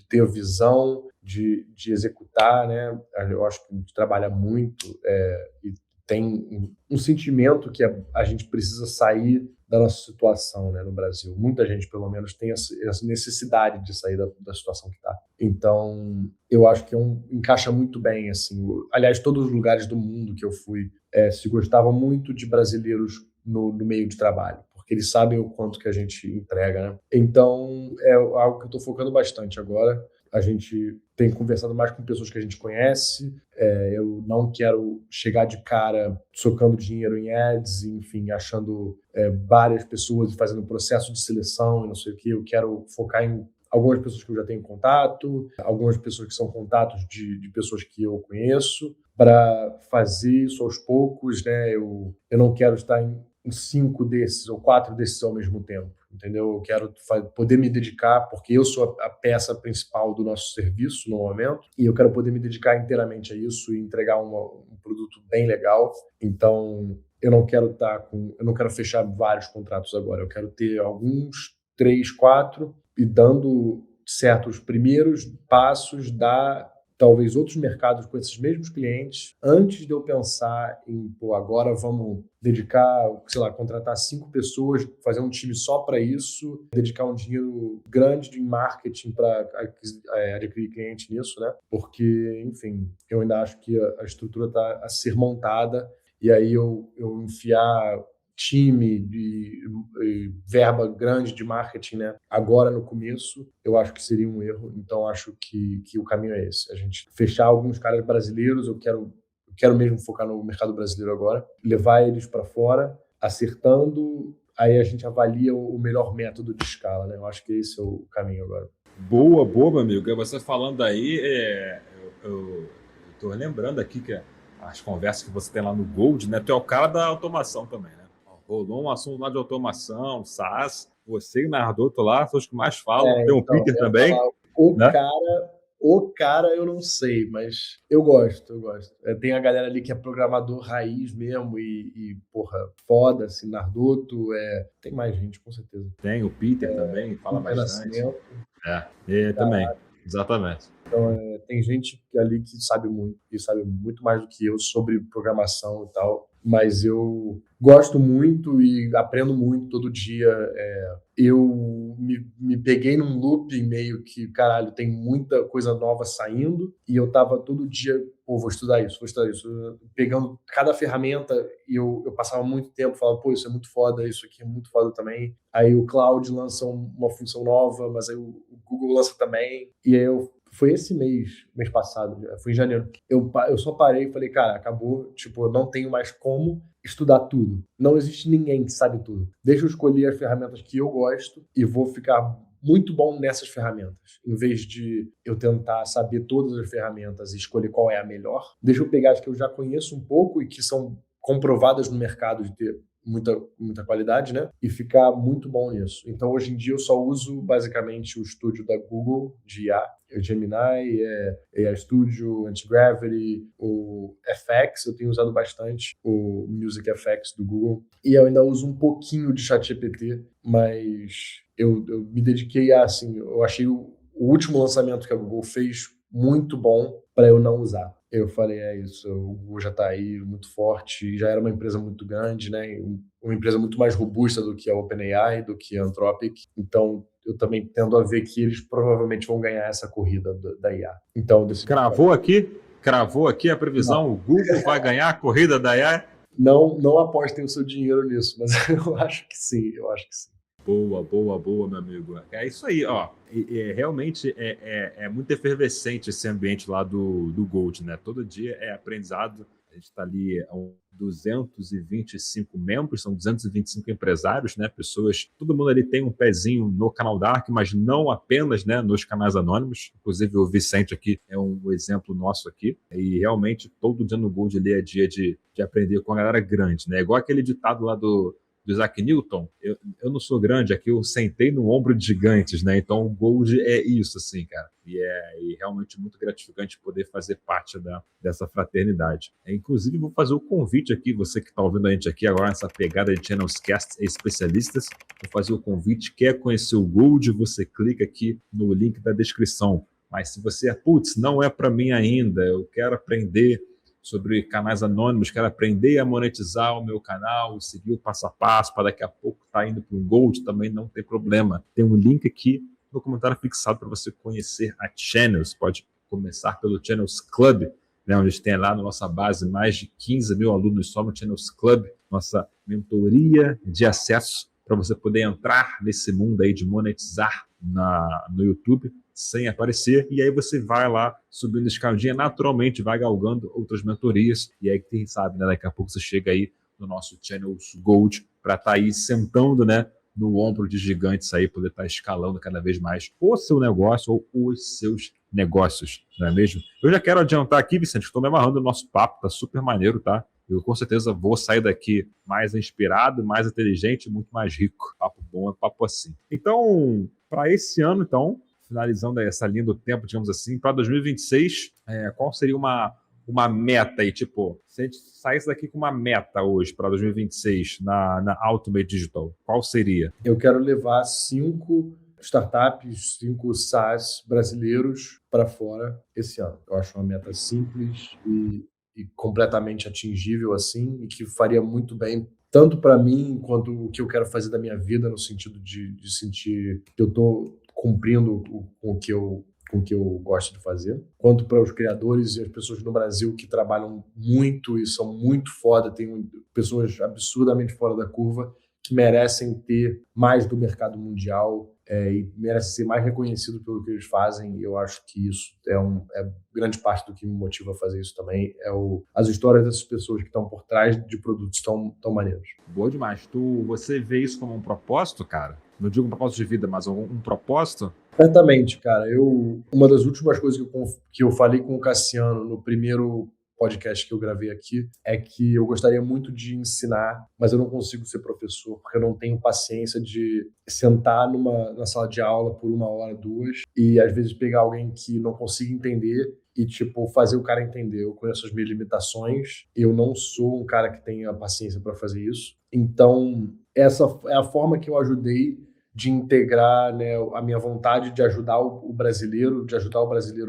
ter visão, de executar, né? Eu acho que a gente trabalha muito e tem um sentimento que a gente precisa sair da nossa situação, né, no Brasil. Muita gente, pelo menos, tem essa necessidade de sair da situação que está. Então, eu acho que encaixa muito bem, assim. Aliás, todos os lugares do mundo que eu fui se gostavam muito de brasileiros no meio de trabalho, porque eles sabem o quanto que a gente entrega, né? Então, é algo que eu estou focando bastante agora. A gente tem conversado mais com pessoas que a gente conhece. Eu não quero chegar de cara socando dinheiro em ads, enfim, achando várias pessoas e fazendo um processo de seleção e não sei o quê. Eu quero focar em algumas pessoas que eu já tenho contato, algumas pessoas que são contatos de pessoas que eu conheço, para fazer isso aos poucos, né? Eu não quero estar em 5 desses ou 4 desses ao mesmo tempo, entendeu? Eu quero poder me dedicar, porque eu sou a peça principal do nosso serviço no momento, e eu quero poder me dedicar inteiramente a isso e entregar um produto bem legal. Então, eu não quero fechar vários contratos agora. Eu quero ter alguns, 3, 4, e dando certos primeiros passos, talvez outros mercados com esses mesmos clientes, antes de eu pensar em, agora vamos dedicar, sei lá, contratar 5 pessoas, fazer um time só para isso, dedicar um dinheiro grande em marketing para adquirir cliente nisso, né? Porque, enfim, eu ainda acho que a estrutura está a ser montada, e aí eu enfiar time de verba grande de marketing, né? Agora no começo, eu acho que seria um erro. Então acho que o caminho é esse: a gente fechar alguns caras brasileiros. Eu quero mesmo focar no mercado brasileiro agora, levar eles para fora, acertando. Aí a gente avalia o melhor método de escala, né? Eu acho que esse é o caminho agora. Boa, meu amigo. Você falando aí, eu tô lembrando aqui que as conversas que você tem lá no Gold, né? Tu é o cara da automação também, né? Rolou um assunto lá de automação, SaaS. Você e o Nardoto lá são os que mais falam. Tem o Então, Peter também, né? O cara eu não sei, mas eu gosto. Tem a galera ali que é programador raiz mesmo porra, foda, assim, Nardoto, tem mais gente, com certeza. Tem o Peter também, fala bastante. Também, exatamente. Então, tem gente ali que sabe muito mais do que eu sobre programação e tal, mas eu gosto muito e aprendo muito todo dia. Eu me peguei num loop meio que, caralho, tem muita coisa nova saindo, e eu tava todo dia, vou estudar isso, pegando cada ferramenta, e eu passava muito tempo, falava, isso é muito foda, isso aqui é muito foda também. Aí o Cloud lança uma função nova, mas aí o Google lança também, e aí foi esse mês passado, foi em janeiro. Eu só parei e falei, cara, acabou, tipo, eu não tenho mais como estudar tudo. Não existe ninguém que sabe tudo. Deixa eu escolher as ferramentas que eu gosto e vou ficar muito bom nessas ferramentas. Em vez de eu tentar saber todas as ferramentas e escolher qual é a melhor, deixa eu pegar as que eu já conheço um pouco e que são comprovadas no mercado de ter muita qualidade, né? E ficar muito bom nisso. Então, hoje em dia, eu só uso basicamente o estúdio da Google de IA, o Gemini, AI Studio, Anti-Gravity, o FX, eu tenho usado bastante, o Music FX do Google. E eu ainda uso um pouquinho de ChatGPT, mas eu me dediquei a, assim, eu achei o último lançamento que a Google fez muito bom para eu não usar. Eu falei, é isso, o Google já está aí muito forte, já era uma empresa muito grande, né? Uma empresa muito mais robusta do que a OpenAI, do que a Anthropic. Então, eu também tendo a ver que eles provavelmente vão ganhar essa corrida da IA. Então, Cravou aqui a previsão, não. O Google vai ganhar a corrida da AI? Não apostem o seu dinheiro nisso, mas eu acho que sim, Boa, meu amigo. É isso aí, ó. Realmente é muito efervescente esse ambiente lá do Gold, né? Todo dia é aprendizado. A gente está ali a 225 membros, são 225 empresários, né? Pessoas, todo mundo ali tem um pezinho no canal Dark, mas não apenas, né, nos canais anônimos. Inclusive o Vicente aqui é um exemplo nosso aqui. E realmente todo dia no Gold ali é dia de aprender com a galera grande, né? Igual aquele ditado lá do Isaac Newton, eu não sou grande, aqui eu sentei no ombro de gigantes, né? Então o Gold é isso, assim, cara. E realmente muito gratificante poder fazer parte dessa fraternidade. Inclusive, vou fazer o convite aqui, você que está ouvindo a gente aqui agora nessa pegada de Channels Cast especialistas, vou fazer o convite, quer conhecer o Gold, você clica aqui no link da descrição. Mas se você não é para mim ainda, eu quero aprender sobre canais anônimos, quero aprender a monetizar o meu canal, seguir o passo a passo, para daqui a pouco estar indo para um Gold, também não tem problema. Tem um link aqui no comentário fixado para você conhecer a Channels. Pode começar pelo Channels Club, né, onde a gente tem lá na nossa base mais de 15 mil alunos só no Channels Club, nossa mentoria de acesso para você poder entrar nesse mundo aí de monetizar no YouTube sem aparecer, e aí você vai lá subindo escadinha, naturalmente vai galgando outras mentorias, e aí quem sabe, né, daqui a pouco você chega aí no nosso Channels Gold para estar aí sentando, né, no ombro de gigantes aí, poder estar escalando cada vez mais o seu negócio ou os seus negócios, não é mesmo? Eu já quero adiantar aqui, Vicente, que estou me amarrando no nosso papo, tá super maneiro, tá? Eu com certeza vou sair daqui mais inspirado, mais inteligente, muito mais rico. Papo bom é papo assim. Então, para esse ano, então, finalizando essa linha do tempo, digamos assim, para 2026, qual seria uma meta aí? Tipo, se a gente saísse daqui com uma meta hoje para 2026 na Ultimate Digital, qual seria? Eu quero levar 5 startups, 5 SaaS brasileiros para fora esse ano. Eu acho uma meta simples e completamente atingível, assim, e que faria muito bem tanto para mim quanto o que eu quero fazer da minha vida, no sentido de sentir que eu estou cumprindo com o que eu gosto de fazer, quanto para os criadores e as pessoas no Brasil que trabalham muito e são muito foda, tem pessoas absurdamente fora da curva que merecem ter mais do mercado mundial e merecem ser mais reconhecidos pelo que eles fazem, e eu acho que isso é grande parte do que me motiva a fazer isso também, as histórias dessas pessoas que estão por trás de produtos tão maneiros. Boa demais. Você vê isso como um propósito, cara? Não digo um propósito de vida, mas um propósito? Certamente, cara. Uma das últimas coisas que eu falei com o Cassiano no primeiro podcast que eu gravei aqui é que eu gostaria muito de ensinar, mas eu não consigo ser professor, porque eu não tenho paciência de sentar na sala de aula por 1 hora, 2, e às vezes pegar alguém que não consiga entender e, tipo, fazer o cara entender. Eu conheço as minhas limitações, eu não sou um cara que tenha paciência para fazer isso. Então, essa é a forma que eu ajudei de integrar, né, a minha vontade de ajudar o brasileiro,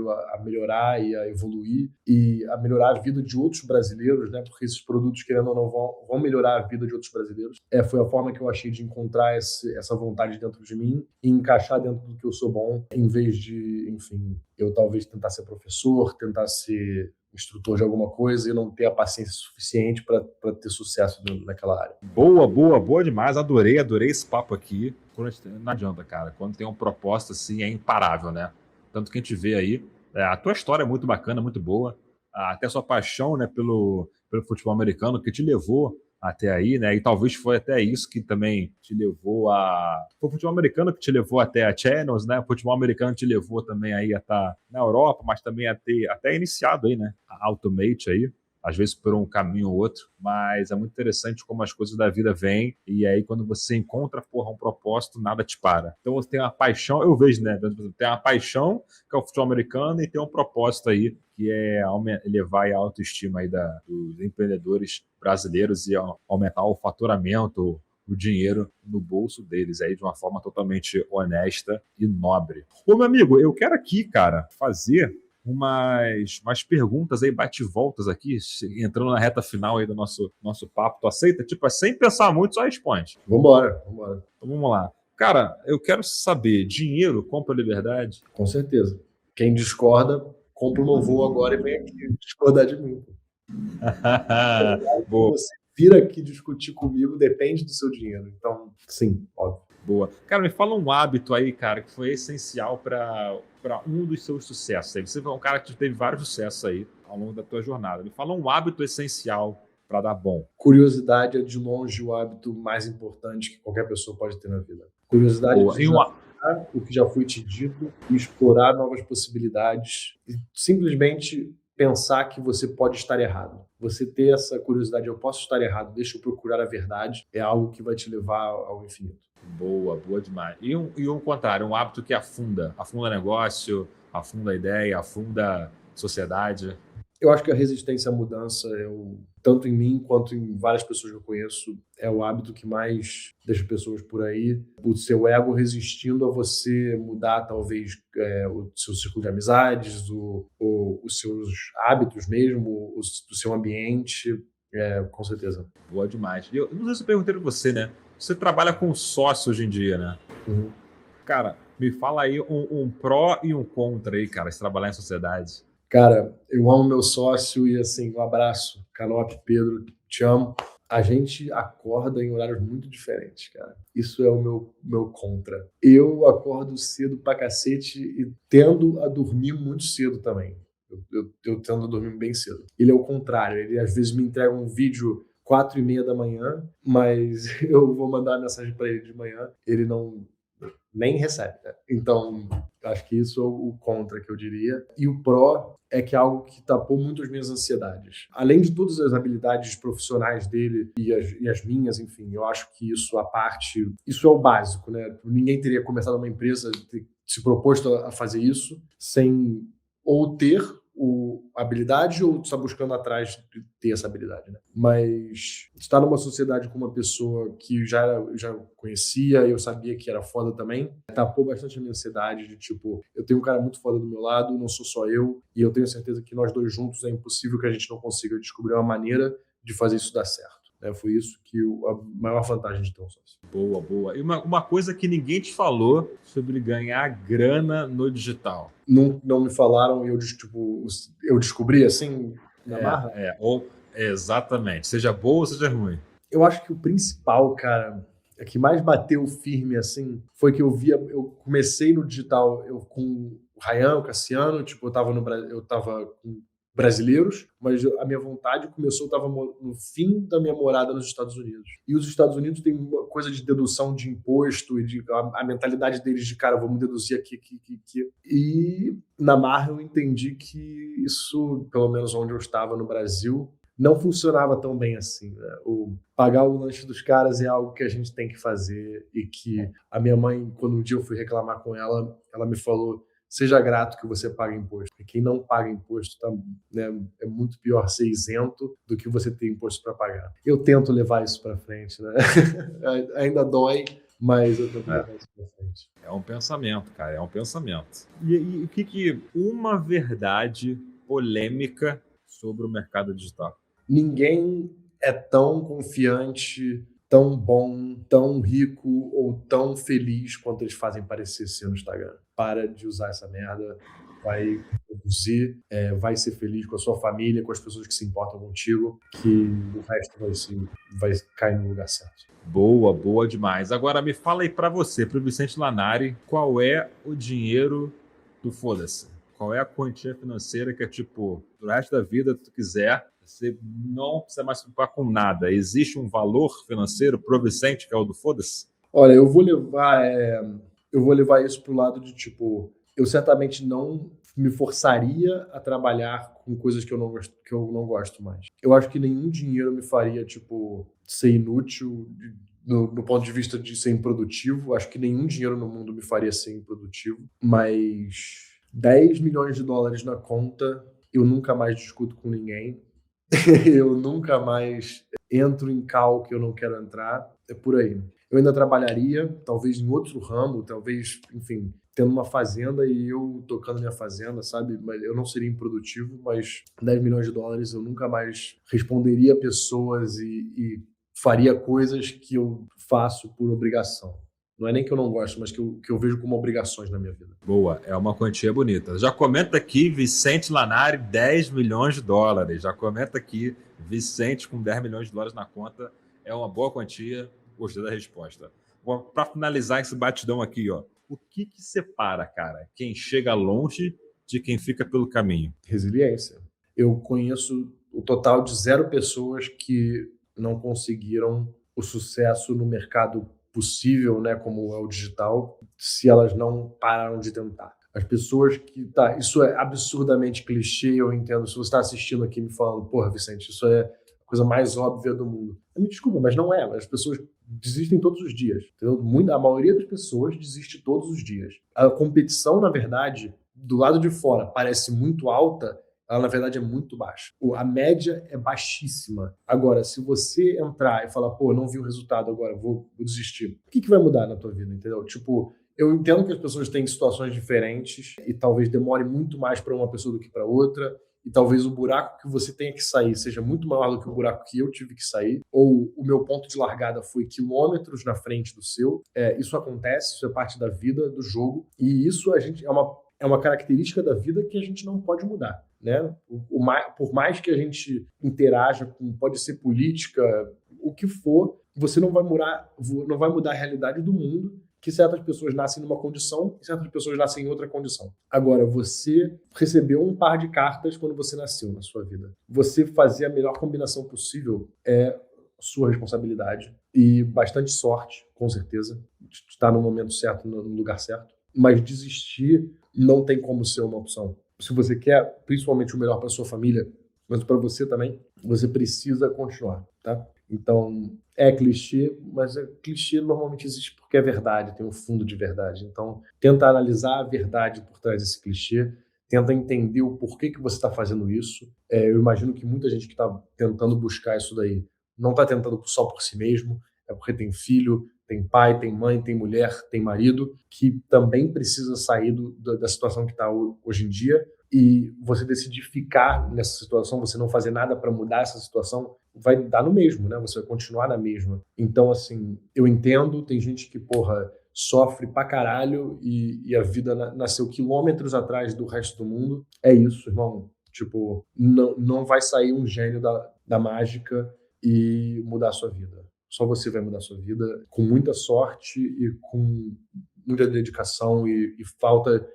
a melhorar e a evoluir e a melhorar a vida de outros brasileiros, né, porque esses produtos, querendo ou não, vão melhorar a vida de outros brasileiros. Foi a forma que eu achei de encontrar essa vontade dentro de mim e encaixar dentro do que eu sou bom, em vez de, enfim, eu talvez tentar ser professor, tentar ser instrutor de alguma coisa e não ter a paciência suficiente para ter sucesso naquela área. Boa demais. Adorei esse papo aqui. Não adianta, cara. Quando tem um propósito assim, é imparável, né? Tanto que a gente vê aí. A tua história é muito bacana, muito boa. Até a sua paixão, né, pelo futebol americano, que te levou até aí, né? E talvez foi até isso que também te levou a... Foi o futebol americano que te levou até a Channels, né? O futebol americano te levou também aí a estar na Europa, mas também a ter até iniciado aí, né? A Automate aí, às vezes por um caminho ou outro, mas é muito interessante como as coisas da vida vêm, e aí quando você encontra, porra, um propósito, nada te para. Então você tem uma paixão, eu vejo, né, tem uma paixão, que é o futebol americano, e tem um propósito aí, que é elevar a autoestima aí dos empreendedores brasileiros e aumentar o faturamento, o dinheiro no bolso deles aí de uma forma totalmente honesta e nobre. Ô, meu amigo, eu quero aqui, cara, fazer umas perguntas aí, bate-voltas aqui, entrando na reta final aí do nosso papo. Tu aceita? Tipo, sem pensar muito, só responde. Vambora. Então vamos lá. Cara, eu quero saber, dinheiro compra liberdade? Com certeza. Quem discorda, compra um voo agora e vem aqui discordar de mim. Boa. Você vir aqui discutir comigo depende do seu dinheiro. Então, sim, óbvio. Boa. Cara, me fala um hábito aí, cara, que foi essencial para um dos seus sucessos. Você foi um cara que teve vários sucessos aí ao longo da tua jornada. Me fala um hábito essencial para dar bom. Curiosidade é de longe o hábito mais importante que qualquer pessoa pode ter na vida. Curiosidade Boa. de desafiar o que já foi te dito e explorar novas possibilidades e simplesmente pensar que você pode estar errado. Você ter essa curiosidade, eu posso estar errado, deixa eu procurar a verdade, é algo que vai te levar ao infinito. Boa demais. E um contrário, um hábito que afunda negócio, afunda a ideia, afunda sociedade. Eu acho que a resistência à mudança, tanto em mim quanto em várias pessoas que eu conheço, é o hábito que mais deixa pessoas por aí. O seu ego resistindo a você mudar, talvez, o seu círculo de amizades, os seus hábitos mesmo, o seu ambiente, com certeza. Boa demais. Eu não sei se eu perguntei para você, né? Você trabalha com sócio hoje em dia, né? Uhum. Cara, me fala aí um pró e um contra aí, cara, se trabalhar em sociedade. Cara, eu amo meu sócio e, assim, um abraço. Canop, Pedro, te amo. A gente acorda em horários muito diferentes, cara. Isso é o meu contra. Eu acordo cedo pra cacete e tendo a dormir muito cedo também. Eu tendo a dormir bem cedo. Ele é o contrário. Ele, às vezes, me entrega um vídeo 4:30 da manhã, mas eu vou mandar uma mensagem para ele de manhã, ele nem recebe, né? Então, acho que isso é o contra que eu diria. E o pró é que é algo que tapou muito as minhas ansiedades. Além de todas as habilidades profissionais dele e as minhas, enfim, eu acho que isso é o básico, né? Ninguém teria começado uma empresa, se proposto a fazer isso, sem ou ter a habilidade ou estar buscando atrás de ter essa habilidade, né? Mas estar numa sociedade com uma pessoa que já conhecia e eu sabia que era foda também, tapou bastante a minha ansiedade de tipo, eu tenho um cara muito foda do meu lado, não sou só eu, e eu tenho certeza que nós dois juntos é impossível que a gente não consiga descobrir uma maneira de fazer isso dar certo. Foi isso que a maior vantagem de ter um sócio. Boa. E uma coisa que ninguém te falou sobre ganhar grana no digital. Não me falaram e eu descobri assim na marra? Exatamente. Seja boa ou seja ruim. Eu acho que o principal, cara, que mais bateu firme assim, foi que eu comecei no digital com o Ryan, o Cassiano, tipo, eu tava com brasileiros, mas a minha vontade começou, eu estava no fim da minha morada nos Estados Unidos. E os Estados Unidos têm uma coisa de dedução de imposto e a mentalidade deles de, cara, vamos deduzir aqui. E na marra eu entendi que isso, pelo menos onde eu estava no Brasil, não funcionava tão bem assim, né? Pagar o lanche dos caras é algo que a gente tem que fazer e que a minha mãe, quando um dia eu fui reclamar com ela, ela me falou: seja grato que você paga imposto. Porque quem não paga imposto né, é muito pior ser isento do que você ter imposto para pagar. Eu tento levar isso para frente, né? Ainda dói, mas eu tento levar isso para frente. É um pensamento, cara, é um pensamento. E o que uma verdade polêmica sobre o mercado digital? Ninguém é tão confiante, tão bom, tão rico ou tão feliz quanto eles fazem parecer ser no Instagram. Para de usar essa merda, vai produzir, vai ser feliz com a sua família, com as pessoas que se importam contigo, que o resto vai cair no lugar certo. Boa demais. Agora me fala aí para você, para o Vicente Lanari, qual é o dinheiro do foda-se? Qual é a quantia financeira que é tipo, pro resto da vida, se tu quiser, Você não precisa mais se preocupar com nada. Existe um valor financeiro provicente, que é o do foda-se? Olha, eu vou levar isso pro lado de, tipo, eu certamente não me forçaria a trabalhar com coisas que eu não gosto mais. Eu acho que nenhum dinheiro me faria, tipo, ser inútil no ponto de vista de ser improdutivo. Acho que nenhum dinheiro no mundo me faria ser improdutivo. Mas 10 milhões de dólares na conta, eu nunca mais discuto com ninguém. Eu nunca mais entro em cal que eu não quero entrar. É por aí. Eu ainda trabalharia, talvez em outro ramo, talvez, enfim, tendo uma fazenda e eu tocando minha fazenda, sabe? Mas eu não seria improdutivo, mas 10 milhões de dólares eu nunca mais responderia a pessoas e faria coisas que eu faço por obrigação. Não é nem que eu não gosto, mas que eu vejo como obrigações na minha vida. Boa, é uma quantia bonita. Já comenta aqui, Vicente Lanari, 10 milhões de dólares. Já comenta aqui, Vicente com 10 milhões de dólares na conta. É uma boa quantia. Gostei da resposta. Para finalizar esse batidão aqui, ó, o que separa, cara, quem chega longe de quem fica pelo caminho? Resiliência. Eu conheço o total de 0 pessoas que não conseguiram o sucesso no mercado possível, né, como é o digital, se elas não pararam de tentar. As pessoas que... Tá, isso é absurdamente clichê, eu entendo. Se você está assistindo aqui me falando, porra, Vicente, isso é a coisa mais óbvia do mundo. Me desculpa, mas não é. As pessoas desistem todos os dias. Entendeu? A maioria das pessoas desiste todos os dias. A competição, na verdade, do lado de fora, parece muito alta, ela na verdade é muito baixa. A média é baixíssima. Agora, se você entrar e falar, pô, não vi o resultado agora, vou desistir. O que vai mudar na tua vida, entendeu? Tipo, eu entendo que as pessoas têm situações diferentes e talvez demore muito mais para uma pessoa do que para outra, e talvez o buraco que você tenha que sair seja muito maior do que o buraco que eu tive que sair, ou o meu ponto de largada foi quilômetros na frente do seu. Isso acontece, isso é parte da vida, do jogo, e isso é uma característica da vida que a gente não pode mudar, né? Por mais que a gente interaja com, pode ser política, o que for, você não vai mudar a realidade do mundo, que certas pessoas nascem numa condição e certas pessoas nascem em outra condição. Agora, você recebeu um par de cartas quando você nasceu na sua vida. Você fazer a melhor combinação possível é sua responsabilidade e bastante sorte, com certeza, de estar no momento certo, no lugar certo. Mas desistir não tem como ser uma opção. Se você quer, principalmente, o melhor para sua família, mas para você também, você precisa continuar, tá? Então, é clichê, mas clichê normalmente existe porque é verdade, tem um fundo de verdade. Então, tenta analisar a verdade por trás desse clichê, tenta entender o porquê que você está fazendo isso. Eu imagino que muita gente que está tentando buscar isso daí não está tentando só por si mesmo, é porque tem filho, tem pai, tem mãe, tem mulher, tem marido, que também precisa sair da situação que está hoje em dia, e você decidir ficar nessa situação, você não fazer nada para mudar essa situação, vai dar no mesmo, né? Você vai continuar na mesma. Então, assim, eu entendo, tem gente que, porra, sofre pra caralho e a vida nasceu quilômetros atrás do resto do mundo. É isso, irmão. Tipo, não vai sair um gênio da mágica e mudar a sua vida. Só você vai mudar a sua vida com muita sorte e com muita dedicação e falta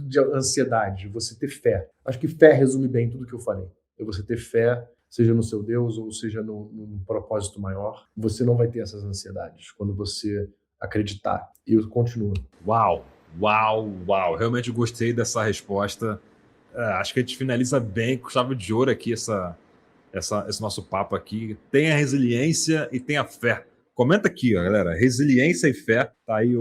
de ansiedade, você ter fé. Acho que fé resume bem tudo que eu falei. É você ter fé, seja no seu Deus ou seja num propósito maior. Você não vai ter essas ansiedades quando você acreditar. E eu continuo. Uau, uau, uau. Realmente gostei dessa resposta. Acho que a gente finaliza bem com chave de ouro aqui esse nosso papo aqui. Tem a resiliência e tem a fé. Comenta aqui, ó, galera. Resiliência e fé. Tá aí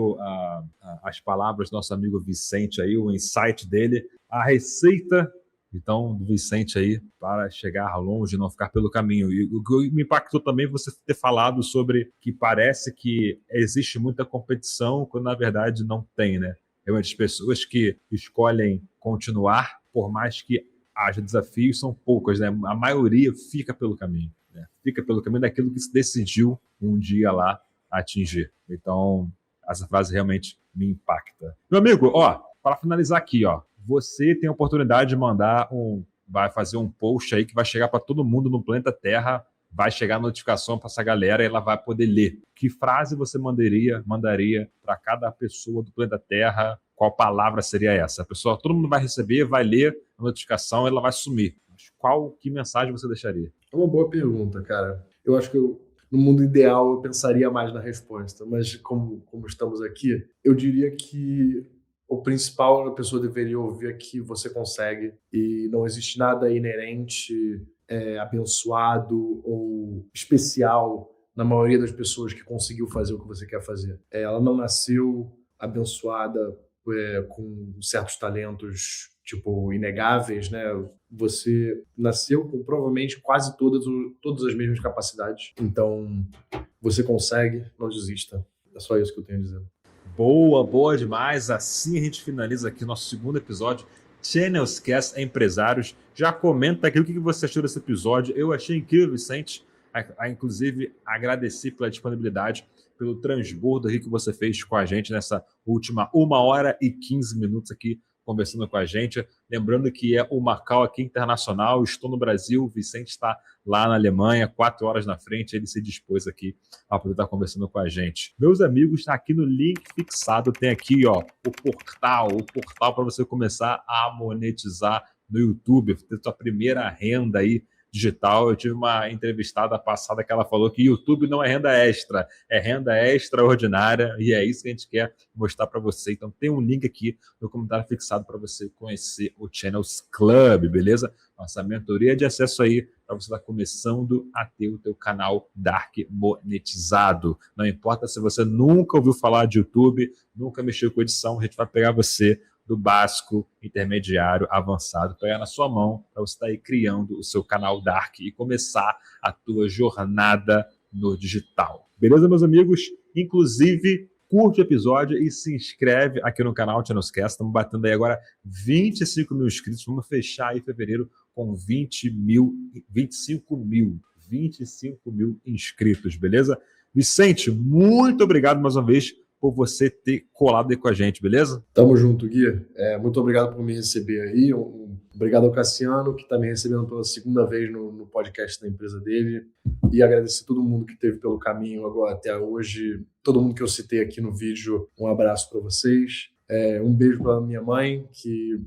as palavras do nosso amigo Vicente aí, o insight dele. A receita, então, do Vicente aí para chegar longe e não ficar pelo caminho. E o que me impactou também é você ter falado sobre que parece que existe muita competição, quando na verdade não tem, né? Realmente, as pessoas que escolhem continuar, por mais que haja desafios, são poucas, né? A maioria fica pelo caminho, né? Fica pelo caminho daquilo que se decidiu um dia lá atingir. Então, essa frase realmente me impacta. Meu amigo, ó, para finalizar aqui, ó, você tem a oportunidade de vai fazer um post aí que vai chegar para todo mundo no planeta Terra, vai chegar a notificação para essa galera e ela vai poder ler. Que frase você mandaria para cada pessoa do planeta Terra? Qual palavra seria essa? A pessoa, todo mundo vai receber, vai ler a notificação, ela vai sumir. Mas que mensagem você deixaria? É uma boa pergunta, cara. Eu acho que no mundo ideal eu pensaria mais na resposta, mas como estamos aqui, eu diria que o principal a pessoa deveria ouvir é que você consegue e não existe nada inerente, abençoado ou especial na maioria das pessoas que conseguiu fazer o que você quer fazer. Ela não nasceu abençoada com certos talentos, tipo, inegáveis, né? Você nasceu com provavelmente quase todas as mesmas capacidades. Então, você consegue, não desista. É só isso que eu tenho a dizer. Boa demais. Assim a gente finaliza aqui nosso segundo episódio. Channelscast Empresários. Já comenta aqui o que você achou desse episódio. Eu achei incrível, Vicente. Inclusive, agradecer pela disponibilidade, pelo transbordo aqui que você fez com a gente nessa última 1h15 aqui conversando com a gente. Lembrando que é o Macau aqui internacional, estou no Brasil, o Vicente está lá na Alemanha, 4 horas na frente, ele se dispôs aqui a poder estar conversando com a gente. Meus amigos, está aqui no link fixado, tem aqui ó, o portal para você começar a monetizar no YouTube, ter sua primeira renda aí digital. Eu tive uma entrevistada passada que ela falou que YouTube não é renda extra, é renda extraordinária, e é isso que a gente quer mostrar para você. Então tem um link aqui no comentário fixado para você conhecer o Channels Club, beleza? Nossa mentoria de acesso aí para você estar começando a ter o teu canal Dark monetizado. Não importa se você nunca ouviu falar de YouTube, nunca mexeu com edição, a gente vai pegar você do básico, intermediário, avançado, pegar na sua mão para você estar aí criando o seu canal Dark e começar a tua jornada no digital. Beleza, meus amigos? Inclusive, curte o episódio e se inscreve aqui no canal Channelscast. Estamos batendo aí agora 25 mil inscritos. Vamos fechar aí fevereiro com 25 mil inscritos, beleza? Vicente, muito obrigado mais uma vez por você ter colado aí com a gente, beleza? Tamo junto, Gui. Muito obrigado por me receber aí. Obrigado ao Cassiano, que está me recebendo pela segunda vez no podcast da empresa dele. E agradecer a todo mundo que esteve pelo caminho agora até hoje. Todo mundo que eu citei aqui no vídeo, um abraço para vocês. Um beijo para minha mãe, que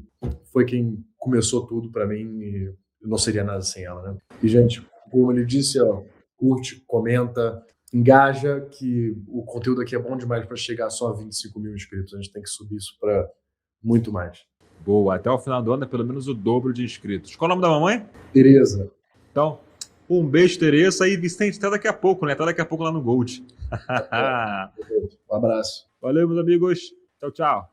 foi quem começou tudo para mim e eu não seria nada sem ela, né? E, gente, como ele disse, ó, curte, comenta, engaja, que o conteúdo aqui é bom demais para chegar só a 25 mil inscritos. A gente tem que subir isso para muito mais. Boa, até o final do ano é pelo menos o dobro de inscritos. Qual é o nome da mamãe? Tereza. Então, um beijo, Tereza. E Vicente, até daqui a pouco, né? Até daqui a pouco lá no Gold. Um abraço. Valeu, meus amigos. Tchau, tchau.